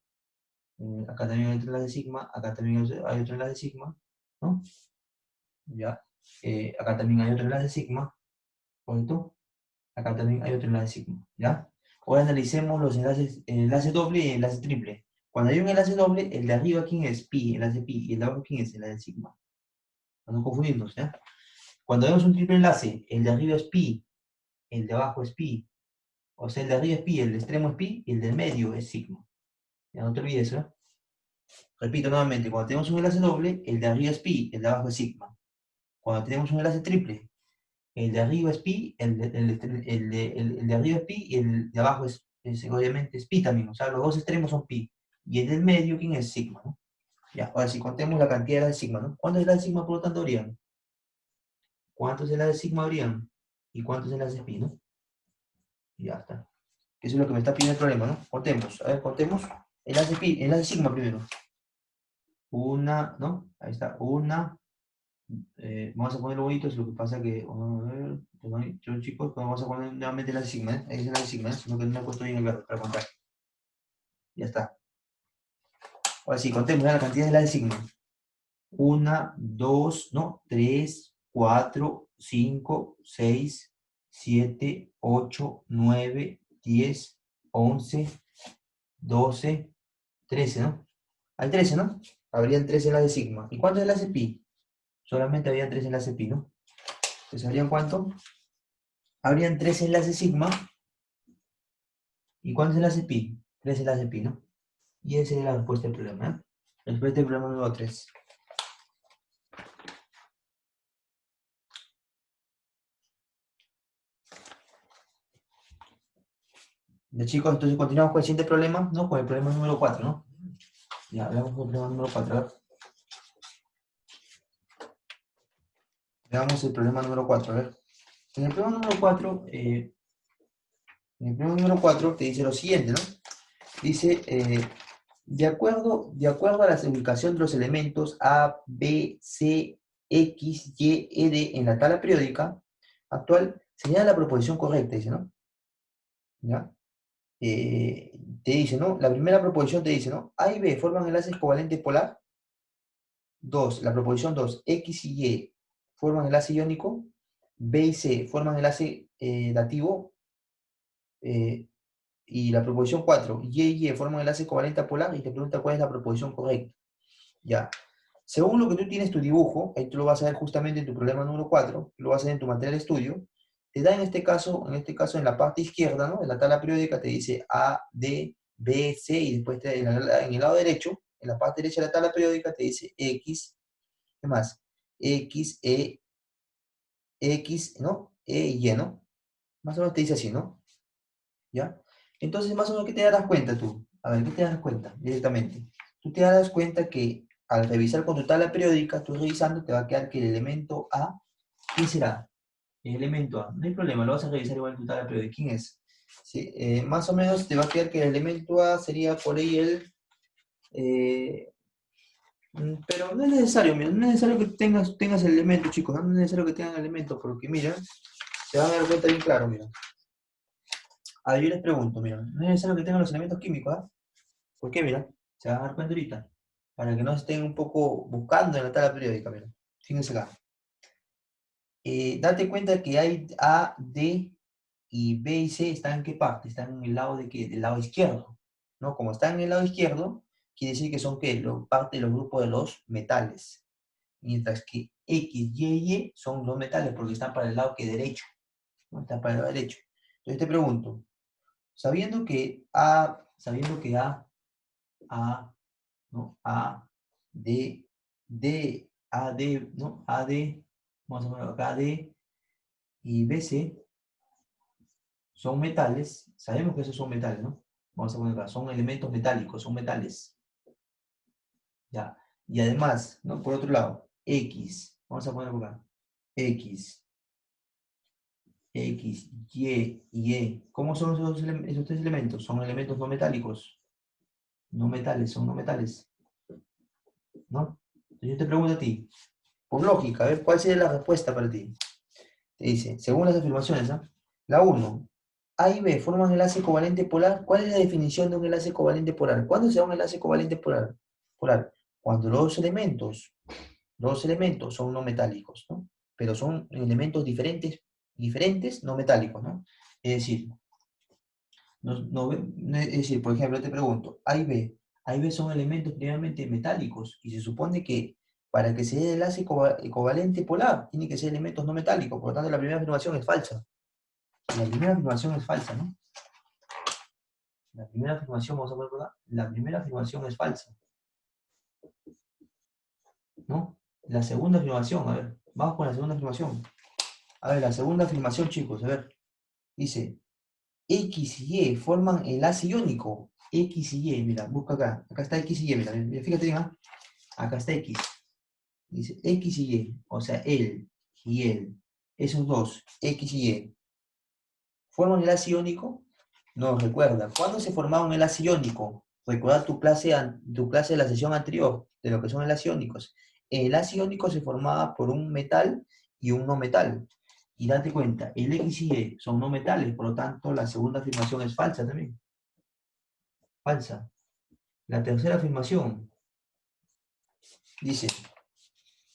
Speaker 1: hay otro enlace sigma, acá también hay otro enlace sigma, ¿no? Ya, acá también hay otro enlace sigma, ¿correcto? Acá también hay otro enlace sigma, ¿ya? Ahora analicemos los enlaces, el enlace doble y el enlace triple. Cuando hay un enlace doble, el de arriba, ¿quién es? Pi, enlace pi, y el de abajo, ¿quién es? El enlace sigma. Para no confundirnos, ¿ya? Cuando vemos un triple enlace, el de arriba es pi, el de abajo es pi, o sea, el de arriba es pi, el de extremo es pi, y el del medio es sigma. Ya no te olvides, ¿no? Repito nuevamente, cuando tenemos un enlace doble, el de arriba es pi, el de abajo es sigma. Cuando tenemos un enlace triple, el de arriba es pi, el de arriba es pi y el de abajo obviamente es pi también, o sea, los dos extremos son pi. Y el del medio, ¿quién es? Sigma, ¿no? Ya, ahora si contemos la cantidad de sigma, ¿no? ¿Cuántos enlaces sigma por lo tanto habrían? ¿Cuántos enlaces sigma habrían? ¿Y cuántos enlaces pi, no? Y ya está. Eso es lo que me está pidiendo el problema, ¿no? Contemos, a ver, contemos. Enlace pi, enlace sigma primero. Una, ¿no? Ahí está, una. Vamos a ponerlo bonitos, lo que pasa que, vamos a ver, perdón, chicos, pues vamos a poner nuevamente la sigma, ¿eh? Ahí es la sigma, ¿eh? Sino que no he puesto bien el verde para contar. Ya está. Ahora sí, contemos ya la cantidad de la de sigma. Una, dos, no, tres, cuatro, cinco, seis, siete, ocho, nueve, 10, 11, 12, 13, ¿no? Hay 13, ¿no? Habrían 13 enlaces sigma. ¿Y cuántos enlaces pi? Solamente había 3 enlaces pi, ¿no? Entonces, ¿habrían cuánto? Habrían 3 enlaces sigma. ¿Y cuántos enlaces pi? 3 enlaces pi, ¿no? Y esa es la respuesta del problema, ¿eh? La respuesta del problema número 3. Ya chicos, entonces continuamos con el siguiente problema, ¿no? Con el problema número 4, ¿no? Ya, veamos el problema número 4, a ver. Veamos el problema número 4, a ver. En el problema número 4, te dice lo siguiente, ¿no? Dice, de acuerdo a la ubicación de los elementos A, B, C, X, Y, D en la tabla periódica actual, señala la proposición correcta, dice, ¿no? ¿Ya? Te dice, ¿no? La primera proposición te dice, ¿no? A y B forman enlaces covalentes polar. 2, la proposición 2, X y Y forman enlace iónico. B y C forman enlace dativo. eh, y la proposición 4, Y forman enlace covalente polar y te pregunta cuál es la proposición correcta. Ya. Según lo que tú tienes tu dibujo, ahí tú lo vas a ver justamente en tu problema número 4, lo vas a ver en tu material de estudio, te da en la parte izquierda, ¿no? En la tabla periódica te dice A, D, B, C, y después en el lado derecho, en la parte derecha de la tabla periódica te dice X, ¿qué más? X, X, ¿no? Y, ¿no? Más o menos te dice así, ¿no? ¿Ya? Entonces, más o menos, ¿qué te darás cuenta tú? A ver, ¿qué te das cuenta directamente? Tú te darás cuenta que al revisar con tu tabla periódica, tú revisando, te va a quedar que el elemento A, ¿quién será? El elemento A, no hay problema, lo vas a revisar igual en tu tabla periódica. ¿Quién es? Sí, más o menos te va a quedar que el elemento A sería por ahí eh, pero no es necesario, mira, no es necesario que tengas el elemento, chicos, no es necesario que tengan el elemento, porque mira, se van a dar cuenta bien claro, mira. A ver, yo les pregunto, mira, no es necesario que tengan los elementos químicos, ¿ah? ¿Por qué? Mira, se van a dar cuenta ahorita. Para que no estén un poco buscando en la tabla periódica, mira. Fíjense acá. Date cuenta que hay A, D y B y C están en qué parte? Están en el lado de qué? Del lado izquierdo. ¿No? Como están en el lado izquierdo, quiere decir que son ¿qué? Parte de los grupos de los metales. Mientras que X, Y y Y son los metales porque están para el lado que derecho. ¿No? Están para el lado derecho. Entonces te pregunto, sabiendo que A, ¿no? D, ¿no? Vamos a poner acá D y BC son metales, sabemos que esos son metales, ¿no? Vamos a poner acá, son elementos metálicos, son metales, ¿ya? Y además, ¿no? Por otro lado, X, vamos a poner acá, X, X, Y. ¿Cómo son esos tres elementos? Son elementos no metálicos. No metales, son no metales. ¿No? Entonces yo te pregunto a ti, por lógica, a ver, ¿cuál sería la respuesta para ti? Te dice, según las afirmaciones, ¿no? La uno, A y B forman enlace covalente polar. ¿Cuál es la definición de un enlace covalente polar? ¿Cuándo se da un enlace covalente polar? Cuando los elementos son no metálicos, ¿no? Pero son elementos diferentes no metálicos, ¿no? Es decir, es decir, por ejemplo, te pregunto, A y B son elementos primeramente metálicos y se supone que para que se dé el enlace covalente polar tiene que ser elementos no metálicos, por lo tanto la primera afirmación es falsa. La primera afirmación es falsa, ¿no? La primera afirmación, vamos a ver, ¿verdad? La primera afirmación es falsa, ¿no? La segunda afirmación, a ver, vamos con la segunda afirmación. A ver, la segunda afirmación, chicos, a ver, dice, X y Y forman enlace iónico. X y Y, mira, busca acá. Acá está X y Y, mira, fíjate bien, ¿ah? Acá está X. Dice X y Y, o sea, él y él. Esos dos, X y Y. ¿Forman enlace iónico? No, recuerda. ¿Cuándo se formaba un enlace iónico? Recuerda tu clase de la sesión anterior, de lo que son enlaces iónicos. El enlace iónico se formaba por un metal y un no metal. Y date cuenta, el X y Y son no metales, por lo tanto, la segunda afirmación es falsa también. Falsa. La tercera afirmación dice,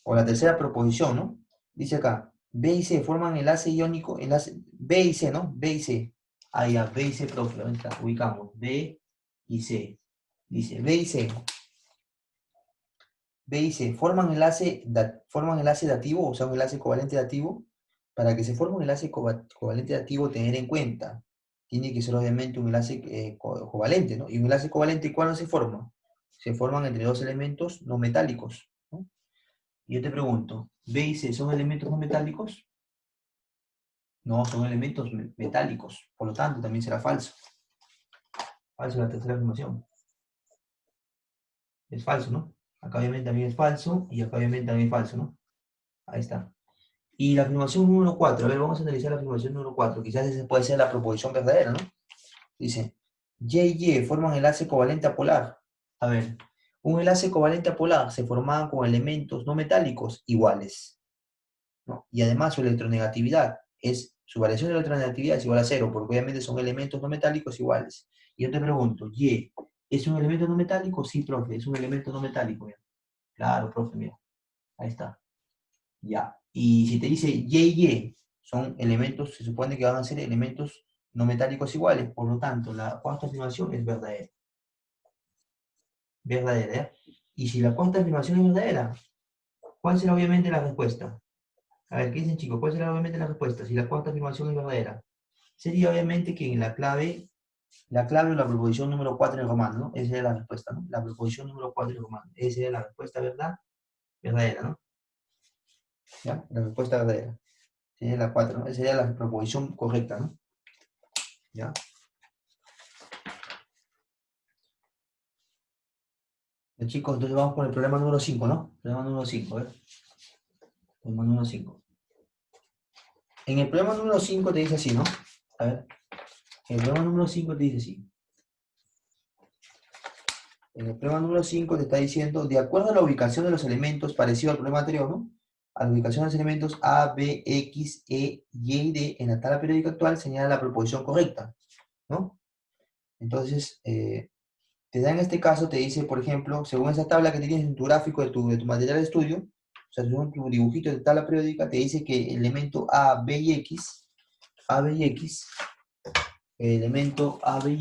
Speaker 1: o la tercera proposición, ¿no? Dice acá, B y C forman enlace iónico, B y C, ¿no? B y C. Ahí ya, B y C, profe, ahí está, ubicamos, B y C. Dice, B y C forman enlace dativo, o sea, un enlace covalente dativo. Para que se forme un enlace covalente dativo, tener en cuenta, tiene que ser obviamente un enlace covalente, ¿no? Y un enlace covalente, ¿cuándo se forma? Se forman entre dos elementos no metálicos, ¿no? Y yo te pregunto, ¿B y C son elementos no metálicos? No, son elementos metálicos, por lo tanto también será falso. Falso la tercera afirmación. Es falso, ¿no? Acá obviamente también es falso y acá obviamente también es falso, ¿no? Ahí está. Y la afirmación número 4, a ver, vamos a analizar la afirmación número 4, quizás esa puede ser la proposición verdadera, ¿no? Dice, Y y forman enlace covalente apolar. A ver, un enlace covalente apolar se formaba con elementos no metálicos iguales, ¿no? Y además su electronegatividad su variación de electronegatividad es igual a cero, porque obviamente son elementos no metálicos iguales. Y yo te pregunto, ¿Y es un elemento no metálico? Sí, profe, es un elemento no metálico. Mira. Claro, profe, mira. Ahí está. Ya. Y si te dice Y son elementos, se supone que van a ser elementos no metálicos iguales, por lo tanto, la cuarta afirmación es verdadera. Verdadera, ¿eh? Y si la cuarta afirmación es verdadera, ¿cuál será obviamente la respuesta? A ver, ¿qué dicen chicos? ¿Cuál será obviamente la respuesta si la cuarta afirmación es verdadera? Sería obviamente que en la clave o la proposición número 4 en romano, ¿no? Esa es la respuesta, ¿no? La proposición número 4 en romano. Esa es la respuesta verdadera, ¿no? ¿Ya? La respuesta verdadera. Sería la 4, ¿no? Esa sería la proposición correcta, ¿no? ¿Ya? Ya, chicos, entonces vamos con el problema número 5, ¿no? Problema número 5, a ver. Problema número 5. En el problema número 5 te dice así, ¿no? A ver. En el problema número 5 te dice así. En el problema número 5 te está diciendo, de acuerdo a la ubicación de los elementos, parecido al problema anterior, ¿no? A la ubicación de los elementos A, B, X, E, Y y D en la tabla periódica actual señala la proposición correcta, ¿no? Entonces, te da en este caso, te dice, por ejemplo, según esa tabla que tienes en tu gráfico de tu material de estudio, o sea, según tu dibujito de tabla periódica, te dice que el elemento A, B y X, el elemento A, B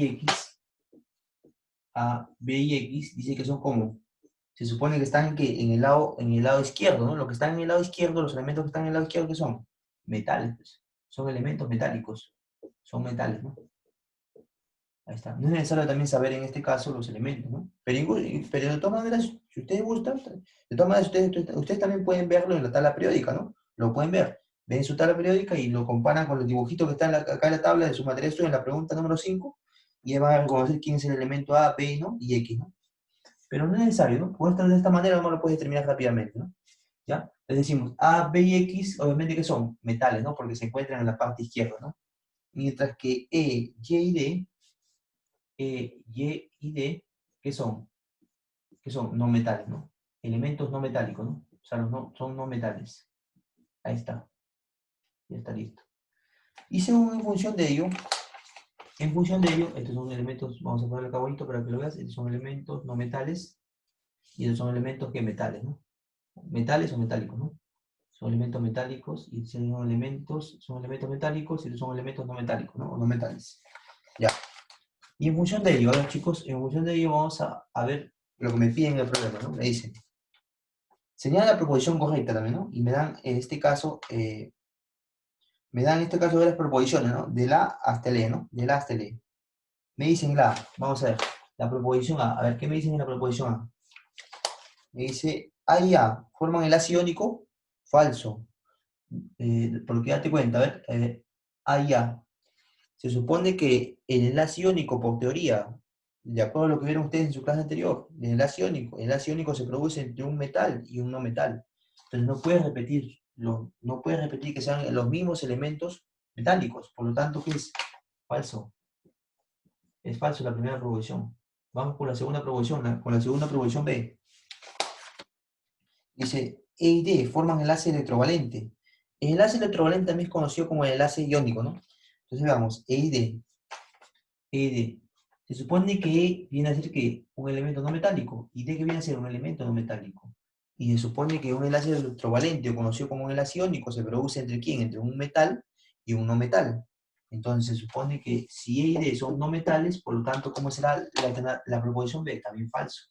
Speaker 1: y X, dice que son como, se supone que están en el lado izquierdo, ¿no? Lo que están en el lado izquierdo, los elementos que están en el lado izquierdo, ¿qué son? Metales, pues. Son elementos metálicos, son metales, ¿no? Ahí está. No es necesario también saber en este caso los elementos, ¿no? Pero de todas maneras, si ustedes gustan, de todas maneras ustedes también pueden verlo en la tabla periódica, ¿no? Lo pueden ver. Ven su tabla periódica y lo comparan con los dibujitos que están acá en la tabla de su material de estudio en la pregunta número 5 y van a reconocer quién es el elemento A, B, ¿no? Y X, ¿no? Pero no es necesario, ¿no? De esta manera no lo puedes determinar rápidamente, ¿no? ¿ya? Les decimos A, B y X, obviamente que son metales, ¿no? Porque se encuentran en la parte izquierda, ¿no? Mientras que E, Y y D, ¿qué son? Que son no metales, ¿no? Elementos no metálicos, ¿no? O sea, son no metales. Ahí está. Ya está listo. Y según en función de ello, estos son elementos, vamos a ponerle acá bonito para que lo veas, estos son elementos no metales y estos son elementos que metales, ¿no? Metales o metálicos, ¿no? Son elementos metálicos y son elementos metálicos y estos son elementos no metálicos, ¿no? O no metales. Ya. Y en función de ello, ahora chicos, en función de ello vamos a ver lo que me piden en el problema, ¿no? Me dicen, señala la proposición correcta también, ¿no? Y me dan, en este caso, varias proposiciones, ¿no? De la hasta el E, ¿no? De la hasta el E. Me dicen la, vamos a ver, la proposición A. A ver, ¿qué me dicen en la proposición A? Me dice, A y A forman enlace iónico, falso. Porque date cuenta, a ver, A y A. Se supone que el enlace iónico, por teoría, de acuerdo a lo que vieron ustedes en su clase anterior, el enlace iónico se produce entre un metal y un no metal. Entonces no puedes repetir que sean los mismos elementos metálicos. Por lo tanto, ¿qué es? Falso. Es falso la primera proposición. Vamos con la segunda proposición, con la segunda proposición B. Dice, E y D forman enlace electrovalente. El enlace electrovalente también es conocido como el enlace iónico, ¿no? Entonces veamos, E y D. E y D. Se supone que E viene a ser que un elemento no metálico y D que viene a ser un elemento no metálico. Y se supone que un enlace electrovalente o conocido como un enlace iónico se produce entre quién? Entre un metal y un no metal. Entonces se supone que si E y D son no metales, por lo tanto, ¿cómo será la proposición B? También falso.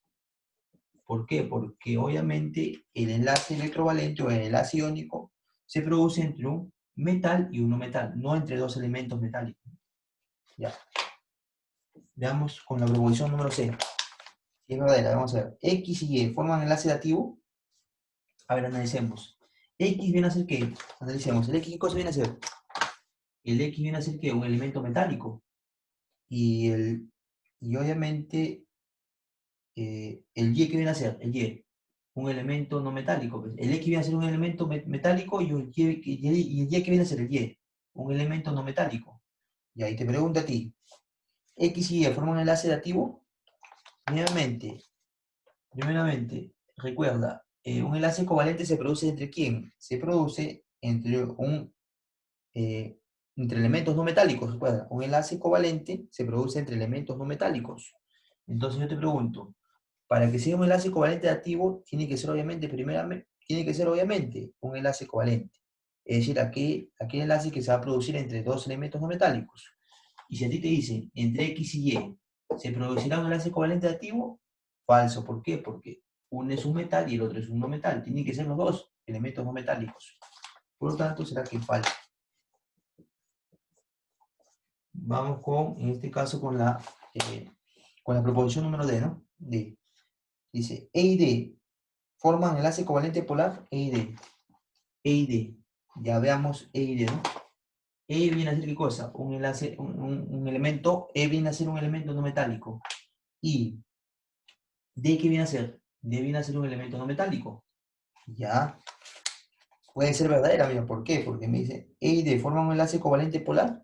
Speaker 1: ¿Por qué? Porque obviamente el enlace electrovalente o el enlace iónico se produce entre un metal y un no metal, no entre dos elementos metálicos. Ya. Veamos con la proposición número C. Si es verdadera, vamos a ver. X y Y forman enlace dativo. A ver, analicemos. X viene a ser ¿qué? Analicemos. ¿El X qué cosa viene a ser? El X viene a ser ¿qué? Un elemento metálico. Y obviamente el Y, ¿qué viene a ser? El Y, un elemento no metálico. Pues. El X viene a ser un elemento metálico y el Y, ¿qué viene a ser? El Y, un elemento no metálico. Y ahí te pregunto a ti, ¿X y Y forman un enlace dativo? Primeramente, recuerda, un enlace covalente se produce entre quién? Se produce eh, entre elementos no metálicos, recuerda. Un enlace covalente se produce entre elementos no metálicos. Entonces yo te pregunto, para que sea un enlace covalente activo, tiene que ser obviamente un enlace covalente. Es decir, aquel enlace que se va a producir entre dos elementos no metálicos. Y si a ti te dicen, entre X y Y, ¿se producirá un enlace covalente activo? Falso. ¿Por qué? Porque uno es un metal y el otro es un no metal. Tienen que ser los dos elementos no metálicos. Por lo tanto, será que falso. Vamos en este caso, con la proposición número D, ¿no? D. Dice, E y D forman enlace covalente polar, E y D. E y D. Ya veamos E y D, ¿no? E viene a ser ¿qué cosa? Un enlace, un elemento, E viene a ser un elemento no metálico. Y D, ¿qué viene a ser? D viene a ser un elemento no metálico. Ya. Puede ser verdadera, mira, ¿por qué? Porque me dice, E y D forman un enlace covalente polar.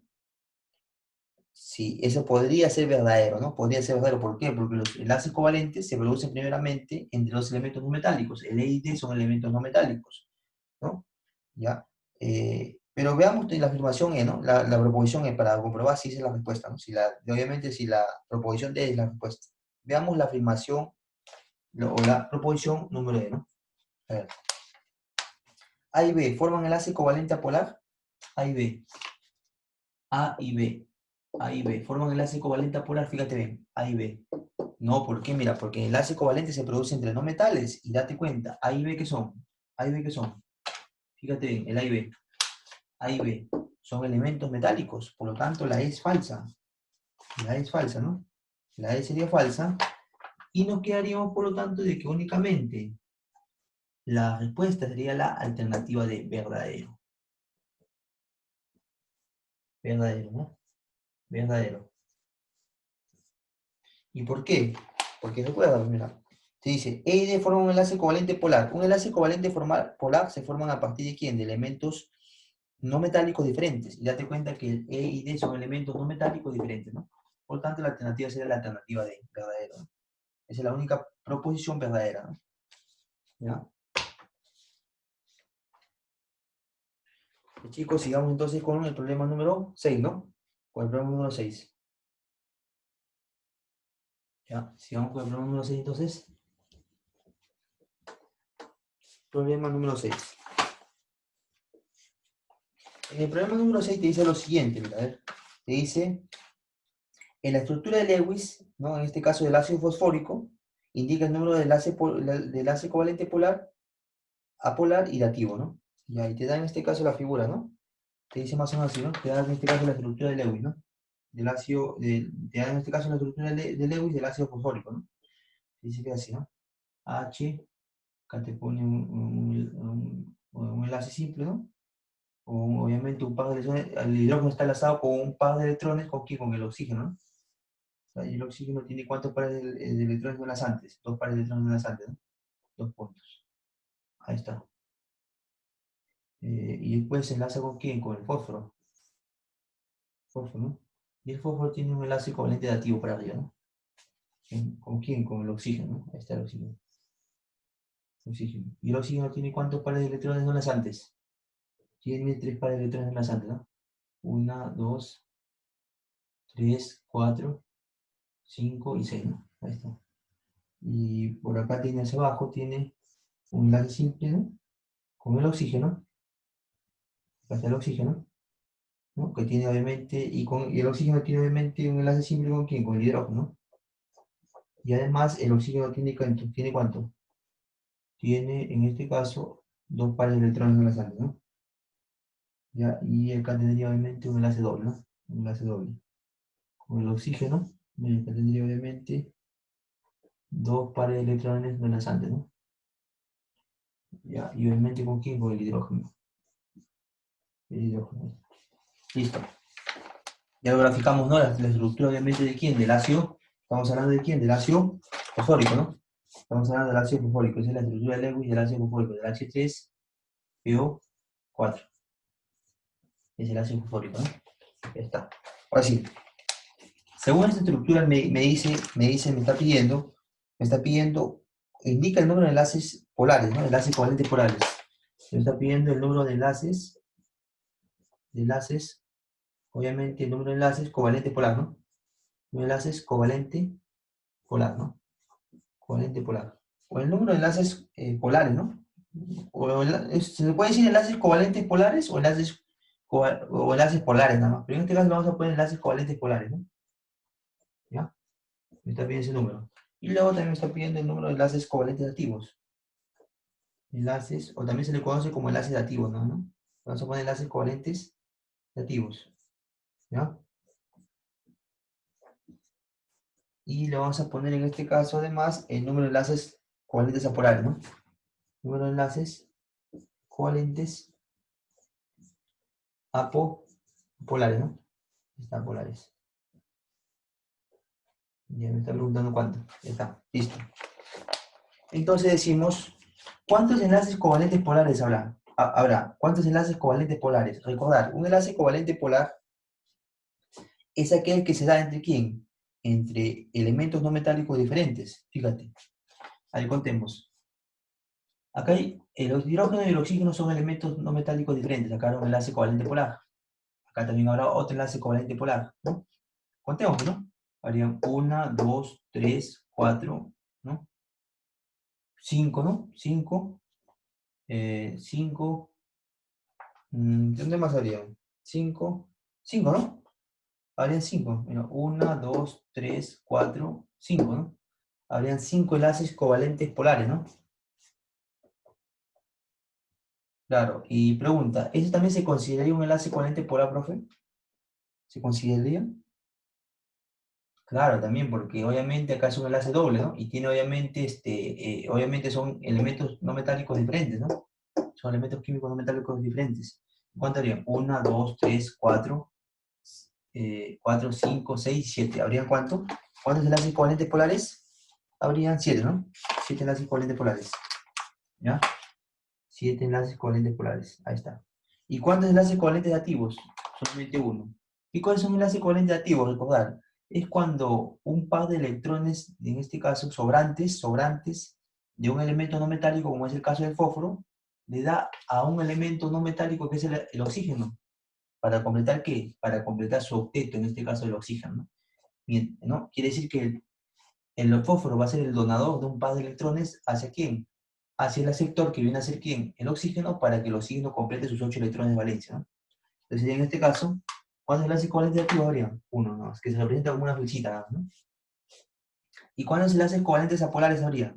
Speaker 1: Sí, eso podría ser verdadero, ¿no? Podría ser verdadero. ¿Por qué? Porque los enlaces covalentes se producen primeramente entre dos elementos no metálicos. El E y D son elementos no metálicos, ¿no? ¿Ya? Pero veamos la afirmación E, ¿no? La proposición E para comprobar si esa es la respuesta, ¿no? Obviamente si la proposición D es la respuesta. Veamos la afirmación o la proposición número E, ¿no? A ver. A y B forman enlace covalente apolar. A y B. A y B. A y B. Forman enlace covalente apolar, fíjate bien. A y B. No, ¿por qué? Mira, porque el enlace covalente se produce entre no metales. Y date cuenta, A y B, ¿qué son? A y B, ¿qué son? Fíjate bien, el A y B. A y B son elementos metálicos, por lo tanto la E es falsa. La E es falsa, ¿no? La E sería falsa y nos quedaríamos, por lo tanto, de que únicamente la respuesta sería la alternativa de verdadero. Verdadero, ¿no? Verdadero. ¿Y por qué? Porque recuerda, mira, Se dice, E y D forman un enlace covalente polar. Un enlace covalente polar se forman a partir de ¿quién? De elementos no metálicos diferentes. Y date cuenta que el E y D son elementos no metálicos diferentes, ¿no? Por tanto, la alternativa sería la alternativa D, verdadera, ¿no? Esa es la única proposición verdadera, ¿no? ¿Ya? Chicos, sigamos entonces con el problema número 6, ¿no? Con el problema número 6. Ya, sigamos con el problema número 6 entonces. Problema número 6. En el problema número 6 te dice lo siguiente, mira, a ver. Te dice, en la estructura de Lewis, ¿no? En este caso del ácido fosfórico, indica el número de enlace covalente polar, apolar y dativo, ¿no? Y ahí te da en este caso la figura, ¿no? Te dice más o menos así, ¿no? Te da en este caso la estructura de Lewis, ¿no? Del ácido, te da en este caso la estructura de Lewis del ácido fosfórico, ¿no? Te dice que es así, ¿no? H, acá te pone un enlace simple, ¿no? Obviamente un par de electrones, el hidrógeno está enlazado con un par de electrones, ¿con qué? Con el oxígeno, ¿no? O sea, y el oxígeno tiene ¿cuántos pares de electrones enlazantes? Dos pares de electrones enlazantes, ¿no? Dos puntos. Ahí está. Y después se enlaza ¿con quién? Con el fósforo. Fósforo, ¿no? Y el fósforo tiene un enlace covalente dativo para arriba, ¿no? ¿Con quién? Con el oxígeno, ¿no? Ahí está el oxígeno. Oxígeno. Y el oxígeno tiene ¿cuántos pares de electrones enlazantes? Tiene tres pares de electrones enlazantes, ¿no? Una, dos, tres, cuatro, 5 y 6, ¿no? Ahí está. Y por acá tiene hacia abajo, tiene un enlace simple, ¿no? Con el oxígeno. Acá está el oxígeno, ¿no? Que tiene obviamente, y el oxígeno tiene obviamente un enlace simple ¿con quién? Con el hidrógeno, ¿no? Y además el oxígeno ¿tiene cuánto? Tiene, en este caso, dos pares de electrones enlazantes, ¿no? Ya, y acá tendría obviamente un enlace doble, ¿no? Un enlace doble. Con el oxígeno, acá tendría obviamente dos pares de electrones no enlazantes, ¿no? Ya, y obviamente ¿con quién? Con el hidrógeno. El hidrógeno. Listo. Ya lo graficamos, ¿no? La estructura obviamente de quién, del ácido. Estamos hablando de quién, del ácido fosfórico, ¿no? Estamos hablando del ácido fosfórico. Esa es la estructura de Lewis del ácido fosfórico, del H3PO4. Es el ácido fosfórico, ¿no? Ya está. Ahora sí, según esta estructura me está pidiendo, indica el número de enlaces polares, ¿no? Enlaces covalentes polares. Me está pidiendo el número de enlaces, obviamente el número de enlaces covalente polar, ¿no? Enlaces covalente polar, ¿no? Covalente polar. O el número de enlaces polares, ¿no? Se puede decir enlaces covalentes polares o enlaces polares nada más. Pero en este caso vamos a poner enlaces covalentes polares, ¿no? ¿Ya? Me está pidiendo ese número. Y luego también me está pidiendo el número de enlaces covalentes activos. Enlaces, o también se le conoce como enlaces activos, ¿no? Vamos a poner enlaces covalentes activos. ¿Ya? Y le vamos a poner en este caso además el número de enlaces covalentes apolares, ¿no? Número de enlaces covalentes apolares, ¿no? Están polares. Ya me está preguntando cuánto. Ya está, listo. Entonces decimos, ¿cuántos enlaces covalentes polares habrá? ¿Cuántos enlaces covalentes polares? Recordar, un enlace covalente polar es aquel que se da entre ¿quién? Entre elementos no metálicos diferentes. Fíjate, ahí contemos. Acá hay, el hidrógeno y el oxígeno son elementos no metálicos diferentes. Acá hay un enlace covalente polar. Acá también habrá otro enlace covalente polar, ¿no? Contemos, ¿no? Harían 1, 2, 3, 4, ¿no? 5, ¿no? 5, 5, ¿dónde más habrían? 5, 5, ¿no? Habrían 5. Bueno, 1, 2, 3, 4, 5, ¿no? Habrían 5 enlaces covalentes polares, ¿no? Claro, y pregunta, ¿eso también se consideraría un enlace covalente polar, profe? ¿Se consideraría? Claro, también, porque obviamente acá es un enlace doble, ¿no? Y tiene obviamente, obviamente son elementos no metálicos diferentes, ¿no? Son elementos químicos no metálicos diferentes. ¿Cuánto habría? 1, 2, 3, 4, 4, 5, 6, 7. ¿Habrían cuánto? ¿Cuántos enlaces covalentes polares? Habrían 7, ¿no? 7 enlaces covalentes polares. ¿Ya? 7 enlaces covalentes polares. Ahí está. ¿Y cuántos enlaces covalentes activos? Solamente uno. ¿Y cuáles son enlaces covalentes activos? Recordar, es cuando un par de electrones, en este caso sobrantes de un elemento no metálico, como es el caso del fósforo, le da a un elemento no metálico que es el oxígeno. ¿Para completar qué? Para completar su octeto, en este caso el oxígeno, ¿no? Bien, ¿no? Quiere decir que el fósforo va a ser el donador de un par de electrones ¿hacia quién? Hacia el aceptor, que viene a ser quién? El oxígeno, para que el oxígeno complete sus 8 electrones de valencia, ¿no? Entonces, en este caso, ¿cuántos enlaces covalentes activos habría? Uno, ¿no? Es que se representa como una flechita, ¿no? ¿Y cuántos enlaces covalentes apolares habría?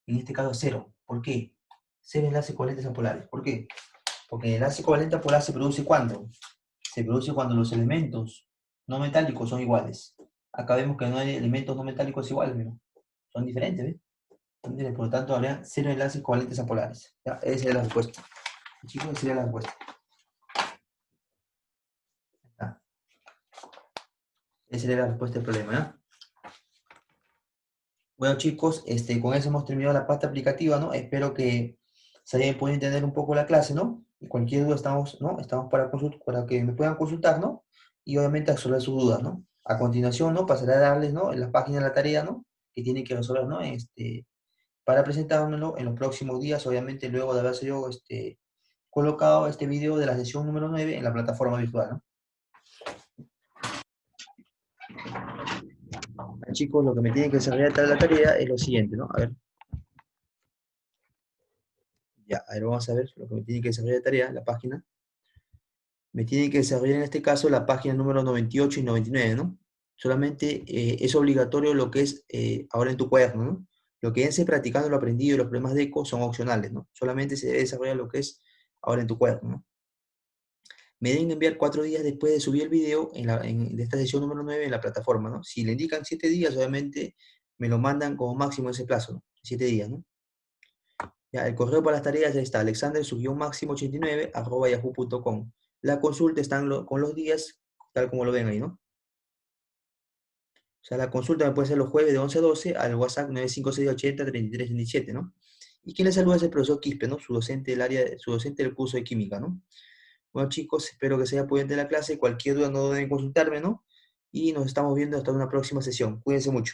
Speaker 1: En este caso, cero. ¿Por qué? Cero enlaces covalentes apolares. ¿Por qué? Porque el enlace covalente apolar se produce ¿cuándo? Se produce cuando los elementos no metálicos son iguales. Acá vemos que no hay elementos no metálicos iguales, ¿no? Son diferentes, ¿ves? Por lo tanto, habría cero enlaces covalentes apolares. ¿Ya? Esa sería la respuesta. Chicos, esa sería la respuesta. ¿Ya? Esa sería la respuesta del problema, ¿ya? Bueno, chicos, con eso hemos terminado la parte aplicativa, ¿no? Espero que se hayan podido entender un poco la clase, ¿no? Y cualquier duda estamos, ¿no? Estamos para que me puedan consultar, ¿no? Y obviamente resolver sus dudas, ¿no? A continuación, ¿no? Pasaré a darles, ¿no? En la página de la tarea, ¿no? Que tienen que resolver, ¿no? Para presentármelo en los próximos días, obviamente luego de haberse yo, colocado este video de la sesión número 9 en la plataforma virtual, ¿no? Chicos, lo que me tienen que desarrollar la tarea es lo siguiente, ¿no? A ver, ya, a ver, vamos a ver lo que me tiene que desarrollar la tarea, la página. Me tiene que desarrollar en este caso la página número 98 y 99, ¿no? Solamente es obligatorio lo que es ahora en tu cuaderno, ¿no? Lo que es practicando lo aprendido y los problemas de eco son opcionales, ¿no? Solamente se debe desarrollar lo que es ahora en tu cuaderno, ¿no? Me deben enviar 4 días después de subir el video de esta sesión número 9 en la plataforma, ¿no? Si le indican 7 días, obviamente me lo mandan como máximo ese plazo, ¿no? 7 días, ¿no? Ya, el correo para las tareas ya está, alexander máximo 89 @yahoo.com. La consulta está con los días, tal como lo ven ahí, ¿no? O sea, la consulta me puede ser los jueves de 11 a 12 al WhatsApp 95680 ¿no? Y quien les saluda es el profesor Quispe, ¿no? Su docente su docente del curso de química, ¿no? Bueno, chicos, espero que se haya podido entender la clase. Cualquier duda no deben consultarme, ¿no? Y nos estamos viendo hasta una próxima sesión. Cuídense mucho.